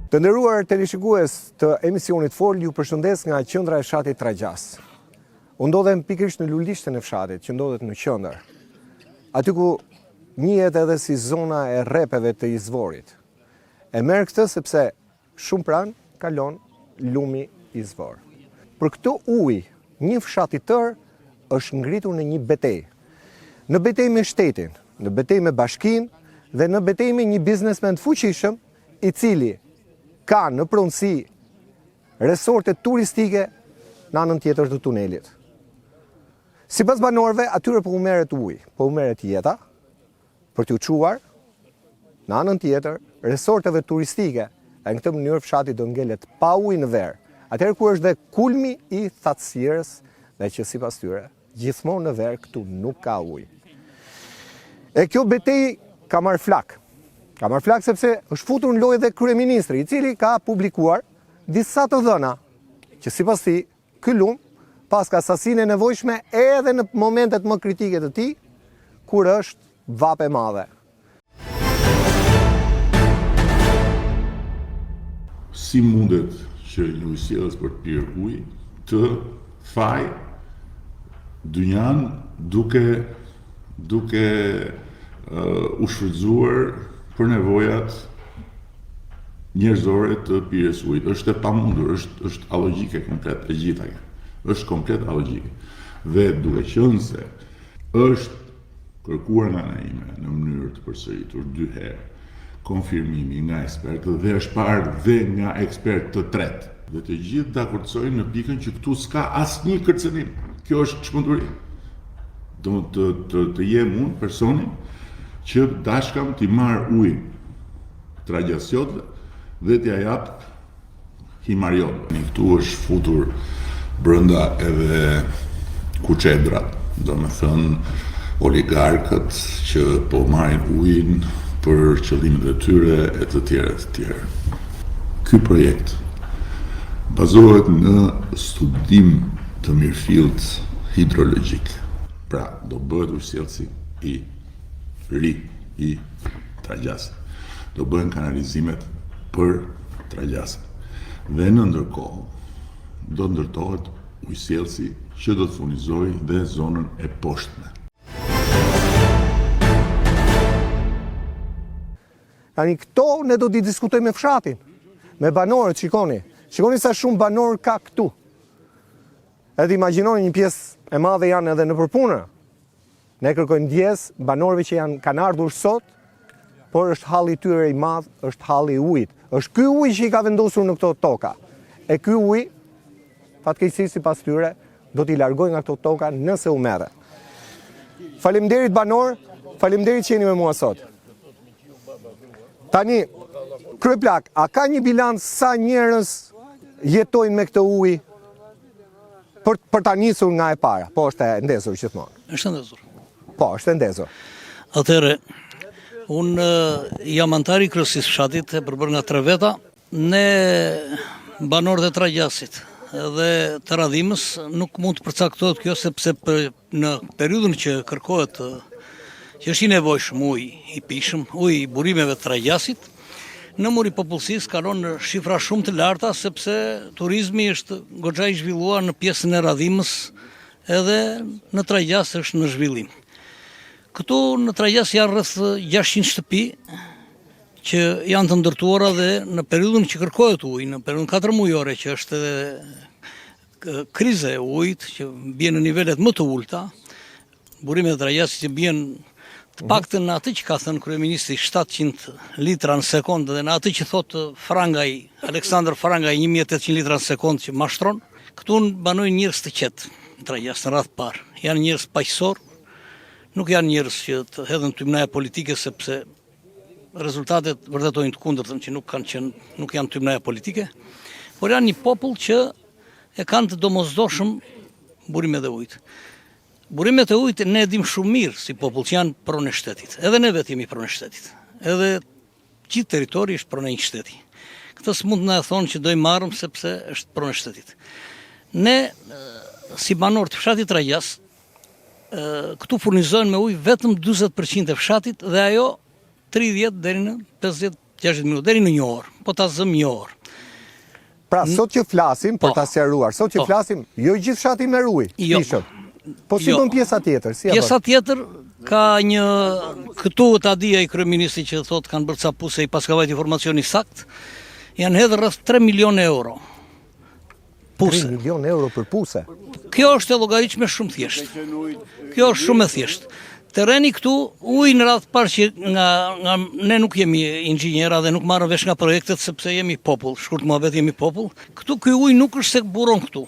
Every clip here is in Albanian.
Të nderuar teleshikues të emisionit Fol, ju përshëndes nga qendra e fshatit Tragjas. Unë ndodhem pikërisht në lulishtën e fshatit, që ndodhet në qendër. Aty ku njihet edhe si zona e rrepeve të Izvorit. E merr këtë sepse shumë pranë kalon lumi Izvor. Për këtë ujë, një fshat i tërë është ngritur në një betejë. Në betejë me shtetin, në betejë me bashkinë dhe në betejë me një biznesmen të fuqishëm i cili ka në pronësi resorte turistike në anën tjetër të tunelit. Sipas banorëve, atyre po u merret ujë, po u merret jeta për t'u çuar në anën tjetër resorteve turistike. Në këtë mënyrë fshati do ngelet pa ujë në ver. Atëherë ku është dhe kulmi i thatësirës dhe që sipas tyre gjithmonë në ver këtu nuk ka ujë. E kjo betejë ka marrë flak. Ka marrë flak sepse është futur në lojë dhe kryeministri, i cili ka publikuar disa të dhëna që sipas tij ky lum pas ka sasinë e nevojshme edhe në momentet më kritike të tij, kur është vap e madhe. Si mundet që një ujësielës për të pirë ujë të faj dynjan duke u shfrytzuar për nevojat njerëzore të pirjes ujit. Është e pamundur, është alogjike komplet e gjitha. Është komplet alogjike. Dhe duke qenë se është kërkuar nga ana ime në mënyrë të përsëritur 2 herë konfirmimi nga ekspertët dhe është parë dhe nga ekspert të tretë. Dhe të gjithë dakordësojnë në pikën që këtu s'ka asnjë kërcënim. Kjo është çmenduri. Do të jem unë personi që dashkam t'i marr ujin Tragjasjotëve dhe t'ja jap Himarjotëve. Këtu është futur brenda edhe kuçedrat, domethënë oligarkët që po marrin ujin për qëllimet e tyre e të tjera. Ky projekt bazohet në studim të mirëfillt hidrologjik. Pra, do bëhet ujësielësi i ri i Tragjasit. Do bëhen kanalizimet për Tragjasin. Dhe në ndërkohë do ndërtohet ujësielësi që do të furnizojë dhe zonën e poshtme. Tani këto ne do t'i diskutojmë me fshatin, me banorët, shikoni sa shumë banorë ka këtu. Edhe imagjinoni një pjesë e madhe janë edhe në përpunë. Ne kërkojmë ndjes banorëve që kanë ardhur sot, por është halli i tyre i madh, është halli i ujit. Është ky ujë që i ka vendosur në këto toka. E ky ujë, fatkeqësisht sipas tyre, do t'i largojë nga këto toka nëse u merret. Faleminderit banor, faleminderit që jeni me mua sot. Tani, kryeplak, a ka një bilanc sa njerëz jetojnë me këtë ujë për ta nisur nga e para? Po është e ndezur gjithmonë. Është ndezur. Po, është e ndezur. Atëherë, unë jam antar i kryesisë fshatit e përbërë nga 3 veta. Ne banorët e Tragjasit dhe të Radhimës nuk mund të përcaktohet kjo sepse në periudhën që kërkohet që është i nevojshëm ujë i pishëm, ujë i burimeve të Tragjasit, numri i popullsisë kalon në shifra shumë të larta sepse turizmi është goxha i zhvilluar në pjesën e Radhimës edhe në Tragjas është në zhvillim. Këtu në Tragjas janë rreth 600 shtëpi që janë të ndërtuara dhe në periudhën që kërkohet ujë, në periudhën 4 mujore që është edhe krize e ujit që bie në nivelet më të ulta, burimet e Tragjasit që bien të paktën në atë që ka thënë kryeministri 700 litra në sekondë dhe në atë që thotë Aleksandr Frangaj 1800 litra në sekondë që mashtron, këtu banojnë njerëz të qetë në Tragjas në radhë parë. Janë njerëz paqësor, nuk janë njerëz që të hedhin tymnaja politike sepse rezultatet vërtetojnë të kundërtën që nuk janë tymnaja politike, por janë një popull që e kanë të domosdoshëm burimet e ujit. Burimet e ujit ne e dim shumë mirë si popull që janë pronë e shtetit. Edhe ne vetë jemi pronë e shtetit. Edhe gjithë territori është pronë e një shteti. Këtë s'mund na e thonë që do i marrëm sepse është pronë e shtetit. Ne si banor të fshatit Tragjas këtu furnizojnë me ujë vetëm 40% e fshatit dhe ajo 30 deri në 60 minuta, deri në 1 orë, po ta zëm 1 orë. Pra, sot që flasim, për ta sqaruar, sot që flasim, jo gjithë fshati merr ujë, Jo. ishët. Po si Jo. bën pjesa tjetër? Si Pjesa tjetër ka një, këtu ta dia i kryeministri që thot kanë bërë ca puse, i paska vajt informacioni sakt, janë hedhur rreth 3 milionë euro. 3 Puse. milion euro për puse. Kjo është e llogaritshme shumë thjesht. Kjo është shumë e thjesht. Terreni këtu, ujë në radhë parë që nga ne nuk jemi inxhinjera dhe nuk marrëm vesh nga projektet sepse jemi popull, shkurt muhabet jemi popull. Këtu ky ujë nuk është se buron këtu.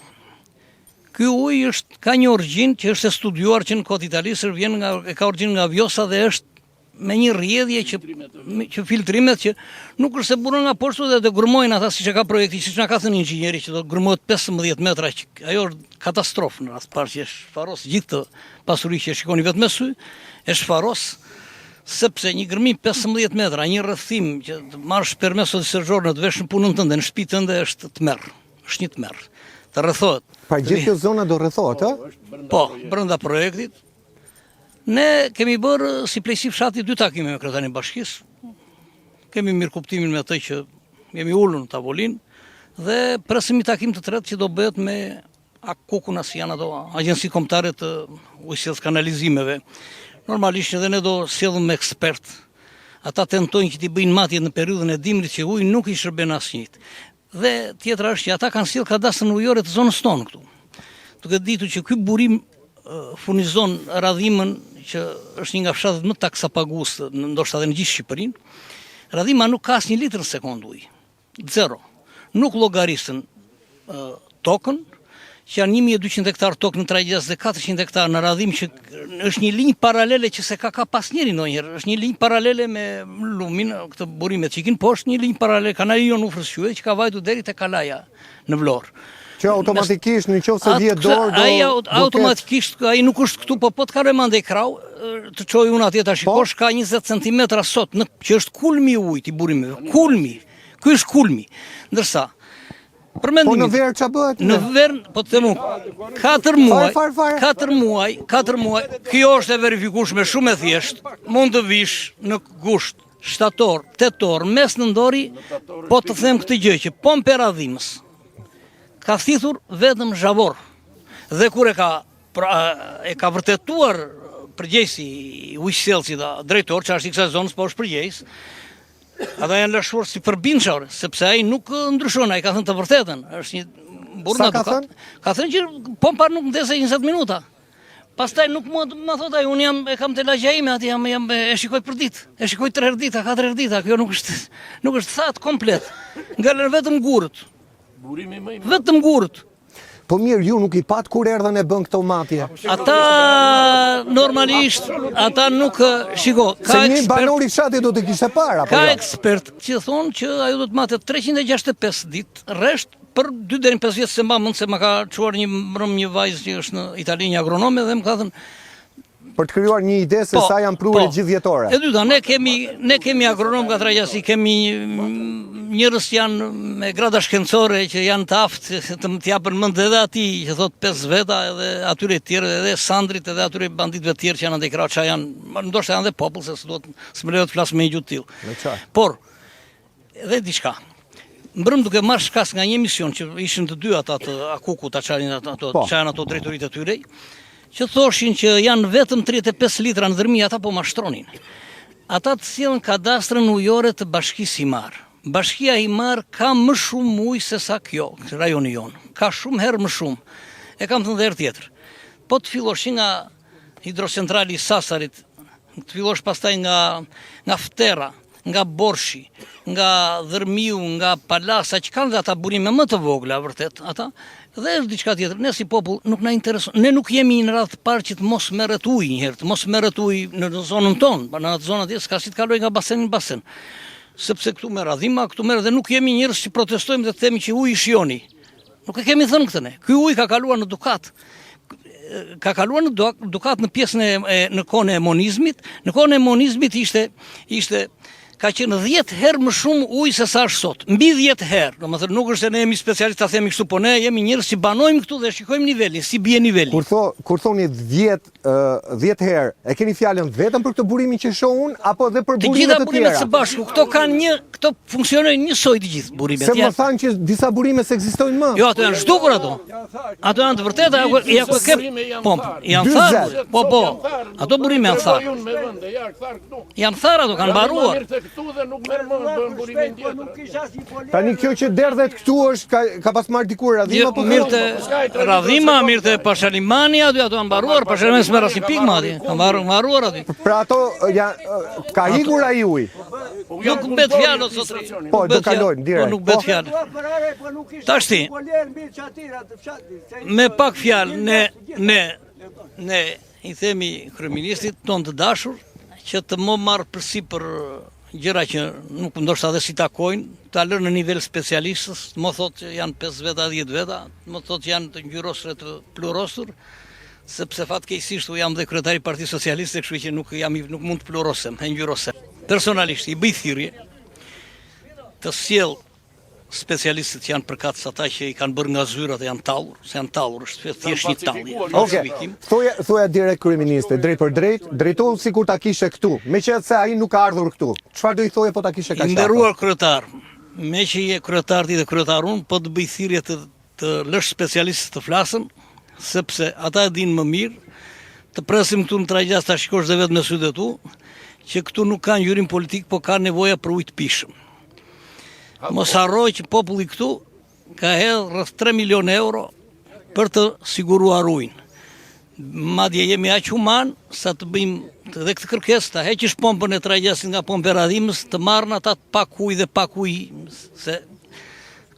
Ky ujë ka një origjinë që është e studiuar që në kohët italisë vjen ka origjinë nga Vjosa dhe është me një rrjedhje që filtrimet që nuk është se buron nga poshtë dhe të gërmojnë ata siç e ka projekti, siç na ka thënë inxhinieri që do të gërmohet 15 metra, që ajo është katastrofë në rast parë që është shfaros gjithë të pasuri që e shikoni vetëm me sy, është shfaros sepse një gërmim 15 metra, një rrethim që të marrësh permeso të serxhor në të vesh në punën tënde, në shtëpinë tënde është tmerr, është një tmerr. Të rrethohet. Pra gjithë kjo zona do rrethohet, ë? Po, brenda projektit. Ne kemi bërë si plejsi fshati 2 takime me kryetarin e bashkisë. Kemi mirë kuptimin me atë që jemi ulur në tavolinë dhe presim një takim të tretë që do bëhet me AKUK-un, as janë ato agjenci kombëtare të ujësjelljes kanalizimeve. Normalisht edhe ne do sjellim me ekspert. Ata tentojnë që t'i bëjnë matjet në periudhën e dimrit që uji nuk i shërben asnjëit. Dhe tjetra është që ata kanë sjell kadastrën ujore të zonës tonë këtu. Duke ditur që ky burim furnizon radhimën që është një nga fshatet më taksapagues, ndoshta edhe në gjithë Shqipërinë. Radhima nuk ka asnjë litër në sekondë ujë. Zero. Nuk llogarisën tokën, që janë 1200 hektar tokë në Trajgjas dhe 400 hektar në radhim që është një linjë paralele që se ka pasnjëri ndonjëherë. Është një linjë paralele me lumin, këtë burimet që ikin poshtë, një linjë paralele kanali Jon Ufrës quhet që ka vajtur deri te Kalaja në Vlorë. Që automatikisht në qoftë se vjet dorë ai automatikisht ai nuk është këtu, po të ka mandej krau, të çoj unë atje ta shikosh, ka 20 cm sot, që është kulmi i ujit i burimeve. Kulmi. Ky është kulmi. Ndërsa Po në verë ç'a bëhet? Në verë, po të them 4 muaj, kjo është e verifikueshme shumë e thjesht, mund të vish në gusht, shtator, tetor, mes nëntori, po të them këtë gjë që pompe radhimës ka thithur vetëm zhavor. Dhe kur e ka vërtetuar përgjegjësi i ujësjellësit drejtor, që është i kësaj zonës, po është përgjegjës, ata janë lëshuar si përbindshore, sepse ai nuk ndryshon, ai ka thënë të vërtetën. Është një burrë adukat. Ka thënë që pompa nuk ndese 20 minuta. Pastaj nuk më thot ai, unë kam te lagja ime aty, e shikoj për ditë. E shikoj 3 herë dita, 4 herë dita. Kjo nuk është thatë komplet. Ngalen vetëm gurët. Vetëm gurët. Po mirë, ju nuk i pat kur erdhën e bën këto matje? Ata normalisht, ata nuk shiko, ka ekspert. Se një banor i fshatit do të kishte para. Ka ekspert që thonë që ajo do të matet 365 ditë, rresht për 2 deri në 5 vjet se mba mend se ma ka çuar një vajzë që është në Itali, një agronome dhe më ka thënë për të krijuar një ide se sa janë prurë gjithvjetore. E dyta, ne kemi agronom nga Trajgjas, kemi njerëz që janë me grada shkencore që janë të aftë të japën mend edhe atij që thot 5 veta, edhe atyre të tjerë, edhe Sandrit, edhe atyre banditëve të tjerë që janë ndaj krah, që janë ndoshta janë dhe popull, se s'më lejo të flas me një gjuhë të tillë. Por edhe diçka. Mbrëm duke marrë shkas nga një emision që ishin të dy ata të AKUK-ut, çajan ato drejtoritë e tyre, që thoshin që janë vetëm 35 litra në dërmi, ata po mashtronin. Ata të sjellën kadastrën ujore të Bashkisë Himar. Bashkia Himar ka më shumë ujë se sa kjo, rajoni jonë. Ka shumë herë më shumë. E kam thënë dhe herë tjetër. Po të fillosh nga hidrocentrali i Sasarit, të fillosh pastaj nga Ftera, nga Borshi, nga Dhërmiu, nga Palasa, që kanë dhe ata burime më të vogla, vërtet, ata, dhe është diçka tjetër. Ne si popull nuk na intereson. Ne nuk jemi në radhë të parë që të mos merret ujë një herë, të mos merret ujë në zonën tonë, në atë zonë atje s'ka si të kaloj nga basen në basen. Sepse këtu merr radhima, këtu merr, dhe nuk jemi njerëz që protestojmë dhe themi që uji shijoni. Nuk e kemi thënë këtë ne. Ky ujë ka kaluar në Dukat. Ka kaluar në Dukat në pjesën në kohën e monizmit. Në kohën e monizmit ishte ka qenë 10 herë më shumë ujë se sa është sot. Mbi 10 herë. Domethënë nuk është se ne jemi specialistë ta themi kështu, po ne jemi njerëz që banojmë këtu dhe shikojmë nivelin, si bie niveli. Kur thoni 10 herë, e keni fjalën vetëm për këtë burimin që shoh unë apo edhe për Të burimet gjitha të burimet tjera? së bashku, këto funksionojnë njësoj të gjithë burimet. Se më thanë që disa burime se ekzistojnë më. Jo, ato janë zhdukur ato. Ato janë të vërteta, ja ku ke. Po, janë tharë. Po. Ato burime janë tharë. Janë tharë ato, kanë mbaruar. Tani kjo që derdhet këtu është ka pas marrë dikur radhima apo Mirë të radhima, mirë të Pashalimani aty, ato janë mbaruar, Pashalimani s'merr asnjë pikë aty. Kanë mbaruar aty. Pra ato ka ikur ai uji. Nuk mbet fjalë o zotri. Po, do kalojnë direkt. Po nuk mbet fjalë. Tashti. Me pak fjalë ne i themi kryeministit ton të dashur që të më marrë përsipër gjëra që nuk ndoshta edhe si takojnë, ta lërë në nivel specialistës, më thotë që janë 5 veta, 10 veta, më thotë që janë të ngjyrosur e të plurosur, sepse fatkeqësisht u jam dhe kryetari i Partisë Socialiste, kështu që nuk mund të plurosem, e ngjyrosem. Personalisht i bëj thirrje të sjell specialistët që janë përkatës ata që i kanë bërë nga zyrat e janë tallur, se janë tallur, është thjesht një tallje. Okej. Thoja direkt kryeministit, drejt për drejt, drejtohu sikur ta kishe këtu. Meqenëse ai nuk ka ardhur këtu. Çfarë do i thoje po ta kishe kaq? I nderuar kryetar, me që je kryetar ti dhe kryetar unë, po të bëj thirrje të lësh specialistët të flasën, sepse ata e dinë më mirë. Të presim këtu në Trajgjas ta shikosh dhe vetë me sytë tu, që këtu nuk ka ngjyrim politik, po ka nevoja për ujë të pishëm. Mos harroj që populli këtu ka hedhur rreth 3 milionë euro për të siguruar ujin. Madje jemi aq human sa të bëjmë edhe këtë kërkesë, ta heqish pompën e Trajgjasit nga pompa e radhimës, të marrën ata të pak ujë dhe pak ujë, se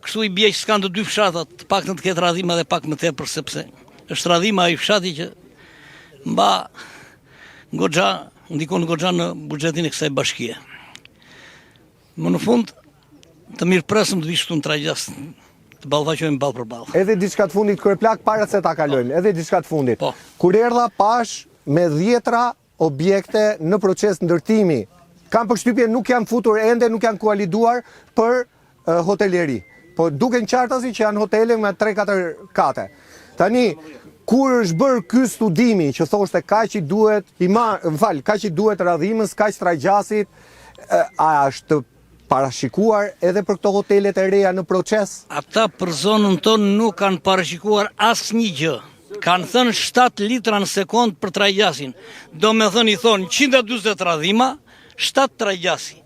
kështu i bie që s'kan të dy fshatat, të paktën të ketë radhima dhe pak më tepër, sepse është radhima ai fshati që mba ndikon goxha në buxhetin e kësaj bashkie. Më në fund të mirë presëm të vish këtu në Trajgjas, të ballafaqojmë ball për ball. Edhe diçka të fundit kryeplak para se ta kalojmë, edhe diçka të fundit. Po. Kur erdha pash me 10 objekte në proces ndërtimi. Kam përshtypjen nuk janë futur ende, nuk janë kualiduar për hoteleri. Po duken qartasi që janë hotele me 3-4 kate. Tani kur është bërë ky studimi që thoshte kaq i duhet kaq i duhet radhimës, kaq Trajgjasit, a është parashikuar edhe për këto hotelet e reja në proces? Ata për zonën tonë nuk kanë parashikuar asnjë gjë. Kanë thënë 7 litra në sekond për Trajgjasin. Do me thënë i thonë 140 radhima, 7 Trajgjasi.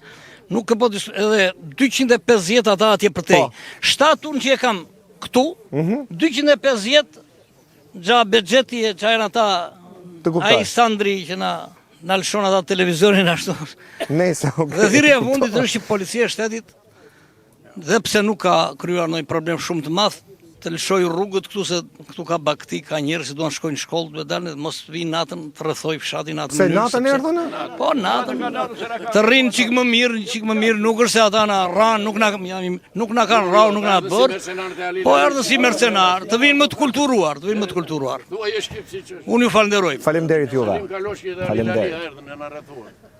Nuk e po edhe 250 ata atje për tej. 7 unë që e kam këtu, 250 gja bexheti e çajnë ata ai Sandri që na lëshon ata televizorin ashtu. Nëse Dhe thirrja e fundit është që policia e shtetit, dhe pse nuk ka krijuar ndonjë problem shumë të madh, të lëshoj rrugët këtu se këtu ka bakti, ka njerëz që duan shkojnë në shkollë, duhet dalin dhe mos vinë natën të rrethoj fshatin natën. Se natën erdhën? Po natën. Të rrinë çik më mirë, nuk është se ata na rran, nuk na kanë rrau, nuk na bër. Po erdhën si mercenar, të vinë më të kulturuar, Unë ju falenderoj. Faleminderit juve. Faleminderit.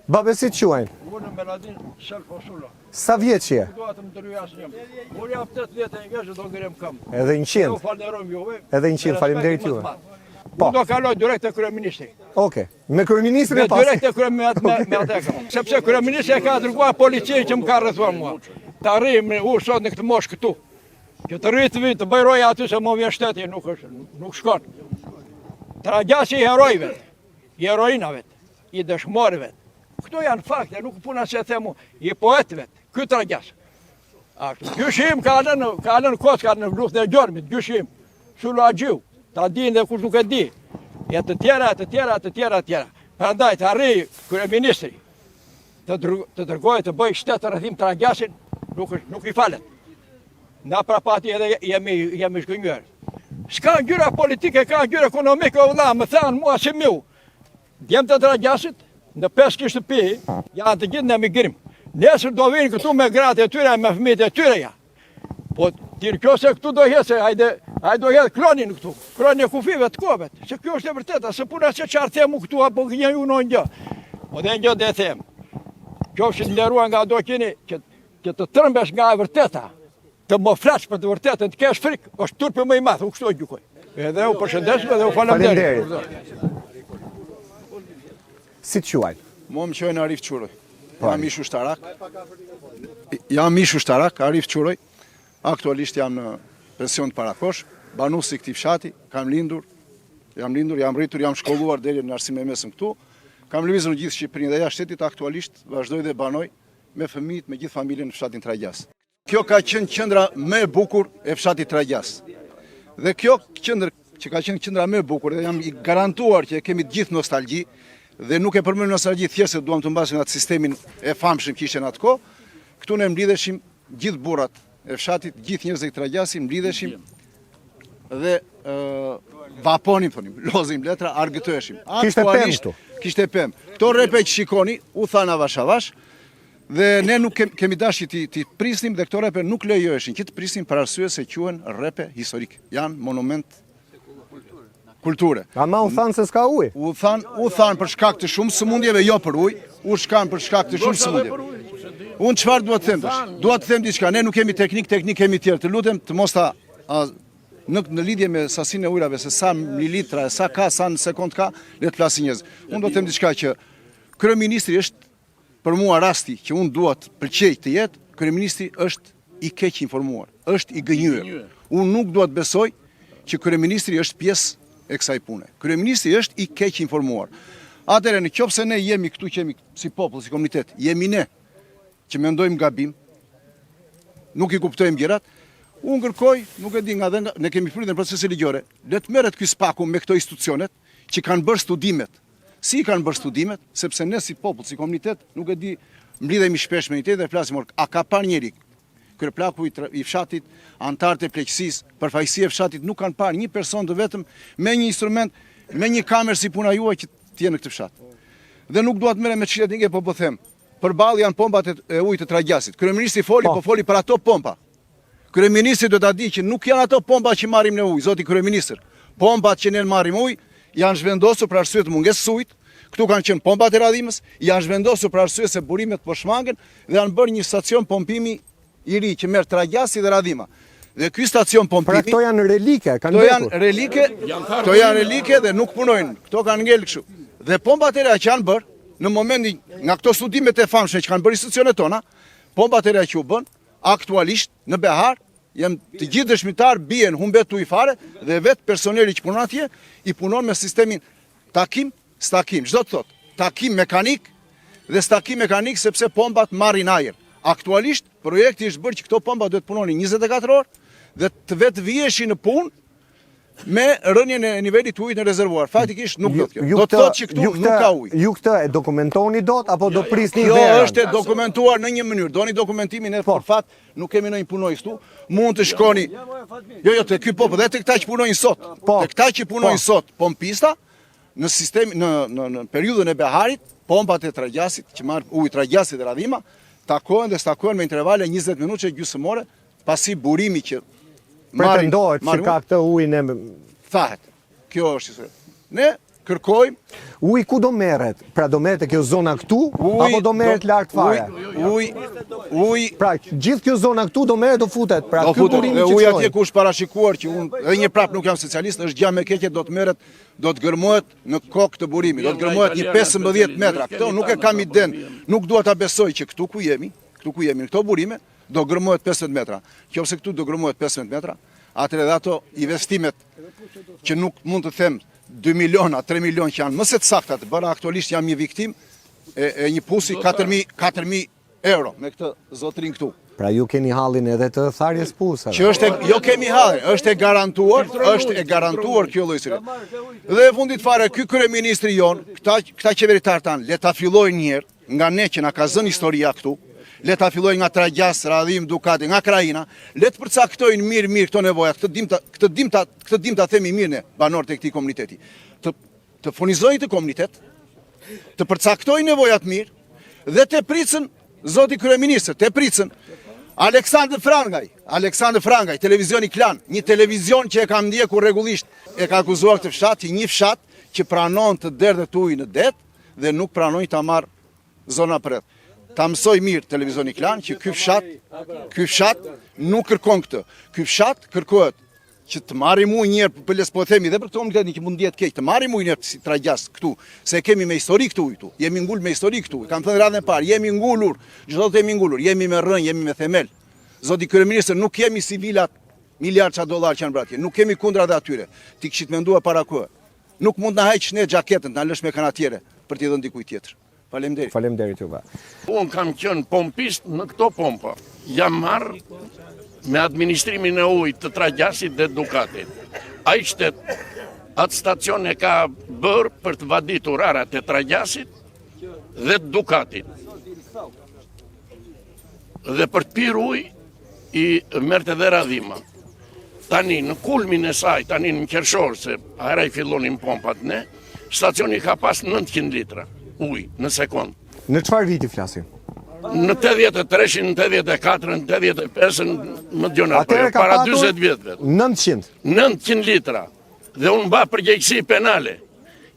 Babe, si të quajnë? Unë me radin shërë fosula. Sa vjeç je? Do atë më të rrujasë njëmë. Unë jam 8 vjetë e ngesh, do ngërem kam. Edhe 100? Do falenderojmë juve. Edhe 100, faleminderit juve. Unë do kaloj direkt e kryeministri. Okej. Me kryeministrin e pasi? Direkt e kryeministri me atë kam. Sepse kryeministri e ka dërguar policinë që më ka rrethuar mua. Ta rrim sot në këtë mosh këtu. Që të rrit të bëj roja aty se më vjen shteti, nuk shkon. Trajgjasi i herojve, i heroinave, i dëshmorëve. Këto janë fakte, nuk puna se themu, i poetëve, ky Trajgjas. Gjyshim ka lënë koska në luftën e gjormit, gjyshim, Sullu Axhiu, ta dinë dhe kush nuk e di. E të tjera. Prandaj të arrijë kryeministri të dërgojë të bëjë shtetë rrethim Trajgjasin, nuk i falet. Na prapati edhe jemi shgënjur. S'ka ngjyra politike, ka ngjyra ekonomike, o vëlla, më thanë mua si miu. Djemtë të Trajgjasit, në 5 shtëpi, janë të gjithë në emigrim. Nesër do vinë këtu me gratë e tyre, me fëmijët e tyre ja. Po tirë kjo se këtu do hese, hajde do hedhë kronin këtu, kronin e kufive të kovet. Se kjo është e vërteta, se puna se qarë themu këtu, apo kënjë ju në një. Po dhe një dhe them. qofshin nderuar nga do keni që të tërmbesh nga e vërteta, të më flash për të vërtetën, të kesh frikë, është turpi më i madh, u kështu e gjykoj. Edhe u përshëndesim dhe u falenderoj. Si të quajnë? Mo më quajnë Arif Quroj. Jam ish ushtarak, Arif Quroj. Aktualisht jam në pension të parakosh, banues i këtij fshati, jam rritur, jam shkolluar deri në arsim e mesëm këtu. Kam lëvizur në gjithë Shqipërinë dhe jashtë shtetit, aktualisht vazhdoj dhe banoj me fëmijët, me gjithë familjen në fshatin Tragjas. Kjo ka qenë qendra më e bukur e fshatit Tragjas. Dhe kjo qendër që ka qenë qendra më e bukur dhe jam i garantuar që e kemi të gjithë nostalgji dhe nuk e përmend nostalgji thjesht se duam të mbasim atë sistemin e famshëm që ishte në atë kohë. Këtu ne mblidheshim gjithë burrat e fshatit, gjithë njerëzit e Tragjasit mblidheshim dhe vaponim, thonim, lozim letra, argëtoheshim. Kishte pemë këtu. Kishte pemë. Këto repe që shikoni, u than avash dhe ne nuk kemi dashur ti prisnim dhe këto repe nuk lejoheshin që të prisnim për arsye se quhen repe historik. Janë monument kulture. Ama u thanë se s'ka ujë. U than për shkak të shumë sëmundjeve, jo për ujë, u shkan për shkak të shumë sëmundjeve. Unë çfarë dua të them tash? Dua të them diçka, ne nuk kemi teknik kemi tjerë. Të lutem të mos ta në lidhje me sasinë e ujrave, se sa mililitra, sa ka, sa në sekond ka, le të flasin njerëz. Unë do të them diçka që kryeministri është për mua rasti që unë dua të pëlqej të jetë, kryeministri është i keq informuar, është i gënjur. Unë nuk dua të besoj që kryeministri është pjesë e kësaj pune. Kryeministri është i keq informuar. Atëherë nëse ne jemi këtu që jemi si popull, si komunitet, jemi ne që mendojmë gabim, nuk i kuptojmë gjërat, unë kërkoj, nuk e di nga dhe ne kemi pritur në procese ligjore, le të merret ky spaku me këto institucionet që kanë bërë studimet. Si kanë bërë studimet, sepse ne si popull, si komunitet, nuk e di, mblidhemi shpesh me një tjetër dhe flasim, a ka parë njëri kryeplaku i fshatit, antarët e pleqësisë, përfaqësia e fshatit nuk kanë parë një person të vetëm me një instrument, me një kamerë si puna juaj që të jenë në këtë fshat. Dhe nuk dua të merrem me çështje, po them, përballë janë pompat e ujit të Tragjasit. Kryeministri foli për ato pompa. Kryeministri do ta di që nuk janë ato pompa që marrim në ujë, zoti kryeministër. Pompat që ne marrim ujë janë zhvendosur për arsye të mungesës së ujit. Këtu kanë qenë pompat e Radhimës, janë zhvendosur për arsye se burimet po shmangen dhe janë bërë një stacion pompimi i ri që merr Tragjasi dhe Radhima. Dhe ky stacion pompimi, pra këto janë relike, këto janë relike dhe nuk punojnë. Këto kanë ngel kështu. Dhe pompat e reja që janë bërë në momentin nga këto studimet e famshme që kanë bërë institucionet tona, pompat e reja që u bën aktualisht në Behar, të gjithë dëshmitar bien humbet ujë fare dhe vetë personeli që punon atje i punon me sistemin takim, çdo të thotë, takim mekanik dhe stakim mekanik sepse pompat marrin ajër. Aktualisht projekti është bërë që këto pompa duhet punonin 24 orë dhe të vetë viheshin në punë me rënien e nivelit të ujit në rezervuar. Faktikisht nuk do të kjo. Do të thotë që këtu nuk ka ujë. Ju këtë e dokumentoni dot apo do prisni verën? Kjo është e dokumentuar në një mënyrë. Doni dokumentimin e për fat, nuk kemi ndonjë punojës këtu. Mund të shkoni. Jo, te ky popull, dhe te këta që punojnë sot. Te këta që punojnë sot, pompista në sistemin në periudhën e Beharit, pompat e Tragjasit që marr ujë Tragjasit dhe Radhima, takohen dhe stakohen me intervale 20 minuta gjysmore pasi burimi që pretendohet që ka këtë ujin e thahet. Kjo është. Ne kërkojmë uji ku do merret? Pra do merret kjo zona këtu apo do merret lart fare? Uji. Pra gjithë kjo zona këtu do merret, do futet. Pra ky burimi që uji atje ku është parashikuar që unë edhe një prap nuk jam specialist, është gjë më e keqe, do të merret, do të gërmohet në kokë të burimit, do të gërmohet një 15 metra. Këto nuk e kam iden. Nuk dua ta besoj që këtu ku jemi në këto burime do gërmohet 15 metra. Nëse këtu do gërmohet 15 metra, atëherë edhe ato investimet që nuk mund të them 2 miliona, 3 milion që janë më së të sakta të bëra, aktualisht jam një viktim e një pusi 4.000 euro me këtë zotrin këtu. Pra ju keni hallin edhe të tharjes pusave. Që është jo kemi hallin, është e garantuar kjo lloj syri. Dhe fundit fare ky kryeministri jon, këta qeveritar tan, le ta fillojnë një herë nga ne që na ka zënë historia këtu. Le ta fillojnë nga Tragjas, Radhim, Dukati, nga Krajina, le të përcaktojnë mirë këto nevojat, këtë dim ta themi mirë ne banorët e këtij komuniteti. Të furnizojnë të komunitet, të përcaktojnë nevojat mirë dhe të pricën zoti kryeministër, të pricën Aleksandr Frangaj, televizioni Klan, një televizion që e ka ndjekur rregullisht, e ka akuzuar këtë fshat, një fshat që pranon të derdhet ujë në det dhe nuk pranoi ta marr zona përreth. ta mësoj mirë televizioni Klan që ky fshat nuk kërkon këtë. Ky fshat kërkohet që të marrim ujë njërë, pëles po themi dhe për këto më që mund jetë keq, të marrim ujë njërë si Tragjas këtu, se kemi me histori këtu, jemi ngull me histori këtu, kam thënë radhën e parë, jemi ngullur, çdo të jemi ngullur, jemi me rënj, jemi me themel. Zoti kryeministër, nuk kemi si vilat miliardë dollar që janë bratje, nuk kemi kundra dhe atyre, ti kishit mendua para kohë. Nuk mund na heq ne xhaketën, na lësh me kanatiere për t'i dhënë dikujt tjetër. Faleminderit. Faleminderit juve. Unë kam qenë pompist në këto pompa. Jam marrë me administrimin e ujit të Tragjasit dhe Dukatit. Ai shtet atë stacion e ka bërë për të vaditur arat e Tragjasit dhe të Dukatit. Dhe për të pirë ujë i merrte dhe radhima. Tani në kulmin e saj, tani në Qershor, se ara i fillonin pompat ne, stacioni ka pas 900 litra ujë në sekond. Në çfarë viti flasim? Në 83, në 84, në 85, më djona, para 20 vjetëve. 900 litra. Dhe unë ba përgjegjësi penale.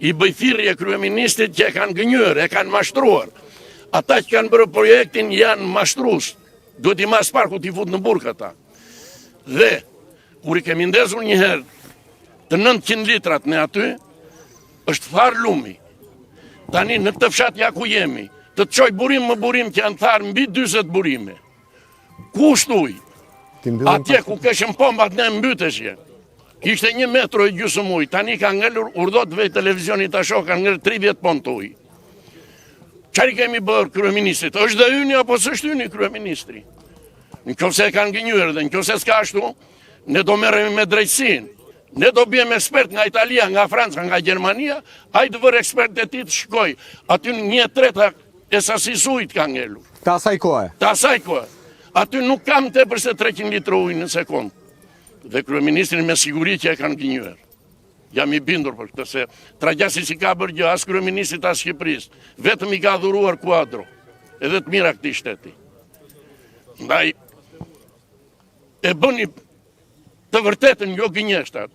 I bëj thirrje kryeministit që e kanë gënjur, e kanë mashtruar. Ata që kanë bërë projektin janë mashtrues. Duhet i mas parku t'i fut në burg ata. Dhe, kur i kemi ndezur një herë të 900 litrat në aty, është farë lumi. Tani në këtë fshat ja ku jemi, të të qoj burim më burim që janë tharë mbi 20 burime. Ku shtuj? Atje ku keshën pompat ne mbyteshje. Kishte 1 metro e gjysmë ujë, tani ka ngellur urdhot vej televizioni ta shoh, ka ngellur 30 pont ujë. Çfarë kemi bërë kryeministrit? Është dhe yni apo s'është yni kryeministri? Nëse e kanë gënjur dhe nëse s'ka ashtu, ne do merremi me drejtësinë. Ne do bëjmë ekspert nga Italia, nga Franca, nga Gjermania, ai të vërë ekspert e ti të shkoj. Aty 1/3 e sasisë ujit ka ngelur. Ta asaj kohë. Ta asaj kohë. Aty nuk kam tepër se 300 litrë ujë në sekond. Dhe kryeministrin me siguri që e kanë gënjur. Jam i bindur për këtë se Tragjasi si ka bërë gjë as kryeministrit as Shqipërisë. Vetëm i ka dhuruar kuadro. Edhe të mira këtij shteti. Ndaj e bëni të vërtetën jo gënjeshtat.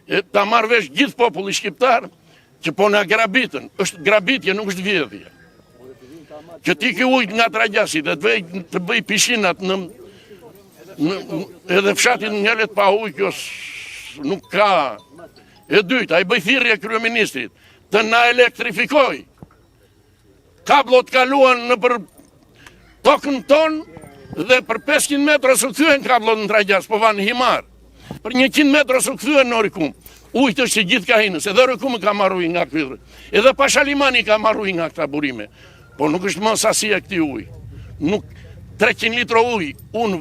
Ta marrë vesh gjithë populli shqiptar që po na grabitën. Është grabitje, nuk është vjedhje. Që ti ke ujtë nga Tragjasi dhe të bëj pishinat edhe fshatin njelet pa ujë, kjo nuk ka. E dyta, ai bëj thirrje kryeministrit të na elektrifikoj. Kablot kaluan në për tokën tonë dhe për 500 metra së kthyen kablot në Tragjas, po vanë himar. Për 100 metra së kthyen në Orikum. Ujtë është që gjithë ka hinës, edhe Orikum ka marru i nga këtë. Edhe Pashalimani ka marru i nga këta burime. Po nuk është më sasi e këti ujë. Nuk 300 litro ujë, unë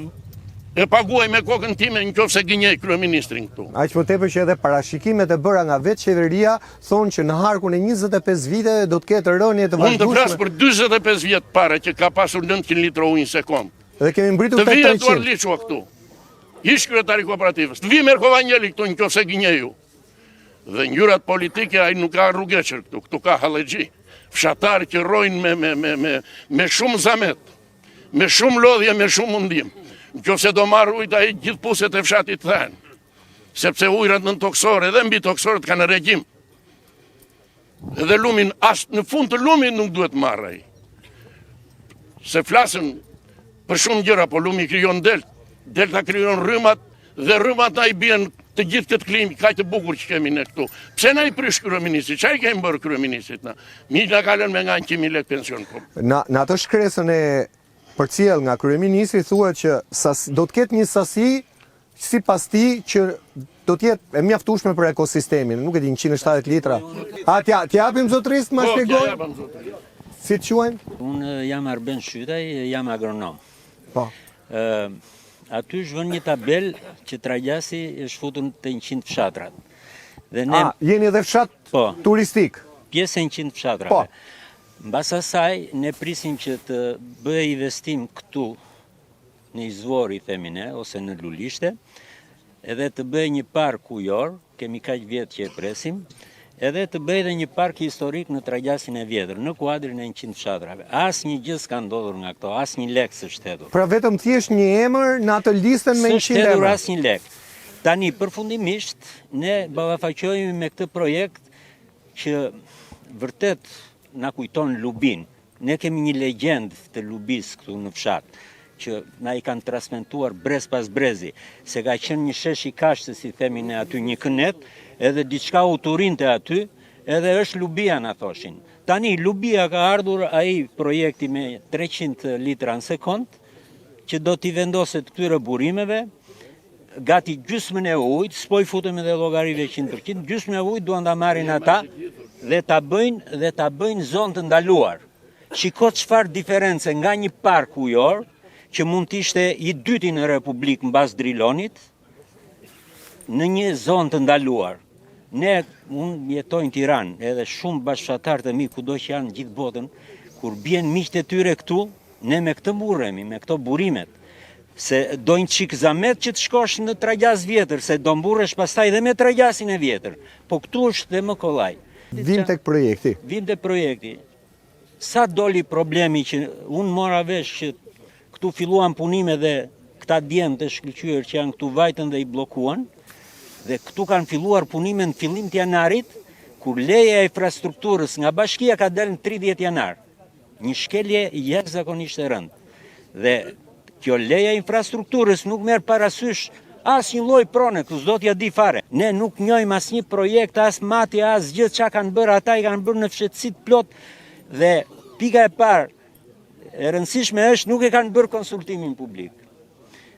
e paguaj me kokën time në qofë se gënjej kryeministrin këtu. Aq më tepër që edhe parashikimet e bëra nga vetë qeveria thonë që në harkun e 25 vite do të ketë rënje të vazhdueshme. Unë të flas për 45 vjet para që ka pasur 900 litro ujë në sekond. Dhe kemi mbritur tek 300. Të vijë Eduard $300. Liçua këtu. Ish kryetari kooperativës. Të vijë Merko Vangjeli këtu në qofë se gënjeju. Dhe ngjyrat politike ai nuk ka rrugeçër këtu, këtu ka hallexhi. Fshatarë që rojnë me shumë zamet, me shumë lodhje, me shumë mundim. Nëse do marrë ujtë, ai gjithë puset e fshatit thënë. Sepse ujrat në toksore edhe mbi toksorët kanë regjim. Edhe lumin, as në fund të lumin nuk duhet marrë ai. Se flasën për shumë gjëra, po lumi krijon delta. Delta krijon rrymat dhe rrymat na i bien të gjithë këtë klimë kaq të bukur që kemi ne këtu. Pse na i prish kryeministri? Çfarë kemi bërë kryeministrit na? Mi na ka lënë me nga 100.000 lekë pension. Në atë shkresën e përcjell nga kryeministri thuhet që do të ketë një sasi sipas tij që do të jetë e mjaftueshme për ekosistemin, nuk e di 170 litra. A t'ja japim zotërisë ma shpjegoj? Si të quajmë? Unë jam Arben Shytaj, jam agronom. Po. Aty është vënë një tabel që Tragjasi është futur të 100 fshatrat. Dhe ne jeni edhe fshat turistik? Pjesë e 100 fshatrave. Mbas asaj, ne prisim që të bëjë investim këtu, në Izvor i themi ne, ose në Lulishte, edhe të bëjë një park ujor, kemi kaq vjetë që e presim, edhe të bëjë dhe një park historik në Tragjasin e vjetër, në kuadrin e 100 fshatrave. Asë një gjë s'ka ndodhur nga këto, asë një lek së shtetur. Pra vetëm thjesht një emër në atë listën me 100 emër? Së shtetur asë një lek. Tani, përfundimisht, ne ballafaqohemi me këtë projekt që vërtet na kujton Lubin. ne kemi një legjend të Lubis këtu në fshat, që na i kanë transmetuar brez pas brezi, se ka qenë një shesh i kashtë, si themi ne aty, një kënet, edhe diçka u turinte aty, edhe është Lubia na thoshin. Tani Lubia ka ardhur ai projekti me 300 litra në sekond, që do t'i vendoset këtyre burimeve, gati gjysmën e ujit, s'po i futemi dhe llogarive 100%, gjysmën e ujit duan ta marrin ata dhe ta bëjnë zonë të ndaluar. Shiko çfarë diferencë nga një park ujor, që mund të ishte i dyti në Republikë mbas Drilonit, në një zonë të ndaluar. Unë jetoj në Tiranë, edhe shumë bashkëfaqatarë të mi kudo që janë gjithë botën, kur bien miqtë e tyre këtu, ne me këtë mburremi, me këto burimet, se dojnë çik zamet që të shkosh në tragjas vjetër, se do mburresh pastaj dhe me tragjasin e vjetër. Po këtu është dhe më kollaj. Vim tek projekti. Vim tek projekti. Sa doli problemi që unë mora vesh që këtu filluan punime dhe këta djemë të shkëlqyer që janë këtu vajtën dhe i blokuan, dhe këtu kanë filluar punime në fillim të janarit, kur leja e infrastrukturës nga bashkia ka dalë në 30 janar. Një shkelje jashtëzakonisht e rëndë. Dhe kjo leja e infrastrukturës nuk merr parasysh as një lloj prone, ku s'do t'ja di fare. Ne nuk njohim as një projekt, as mati, as gjë çka kanë bërë ata, i kanë bërë në fshehtësi plot. Dhe pika e parë e rëndësishme është nuk e kanë bërë konsultimin publik.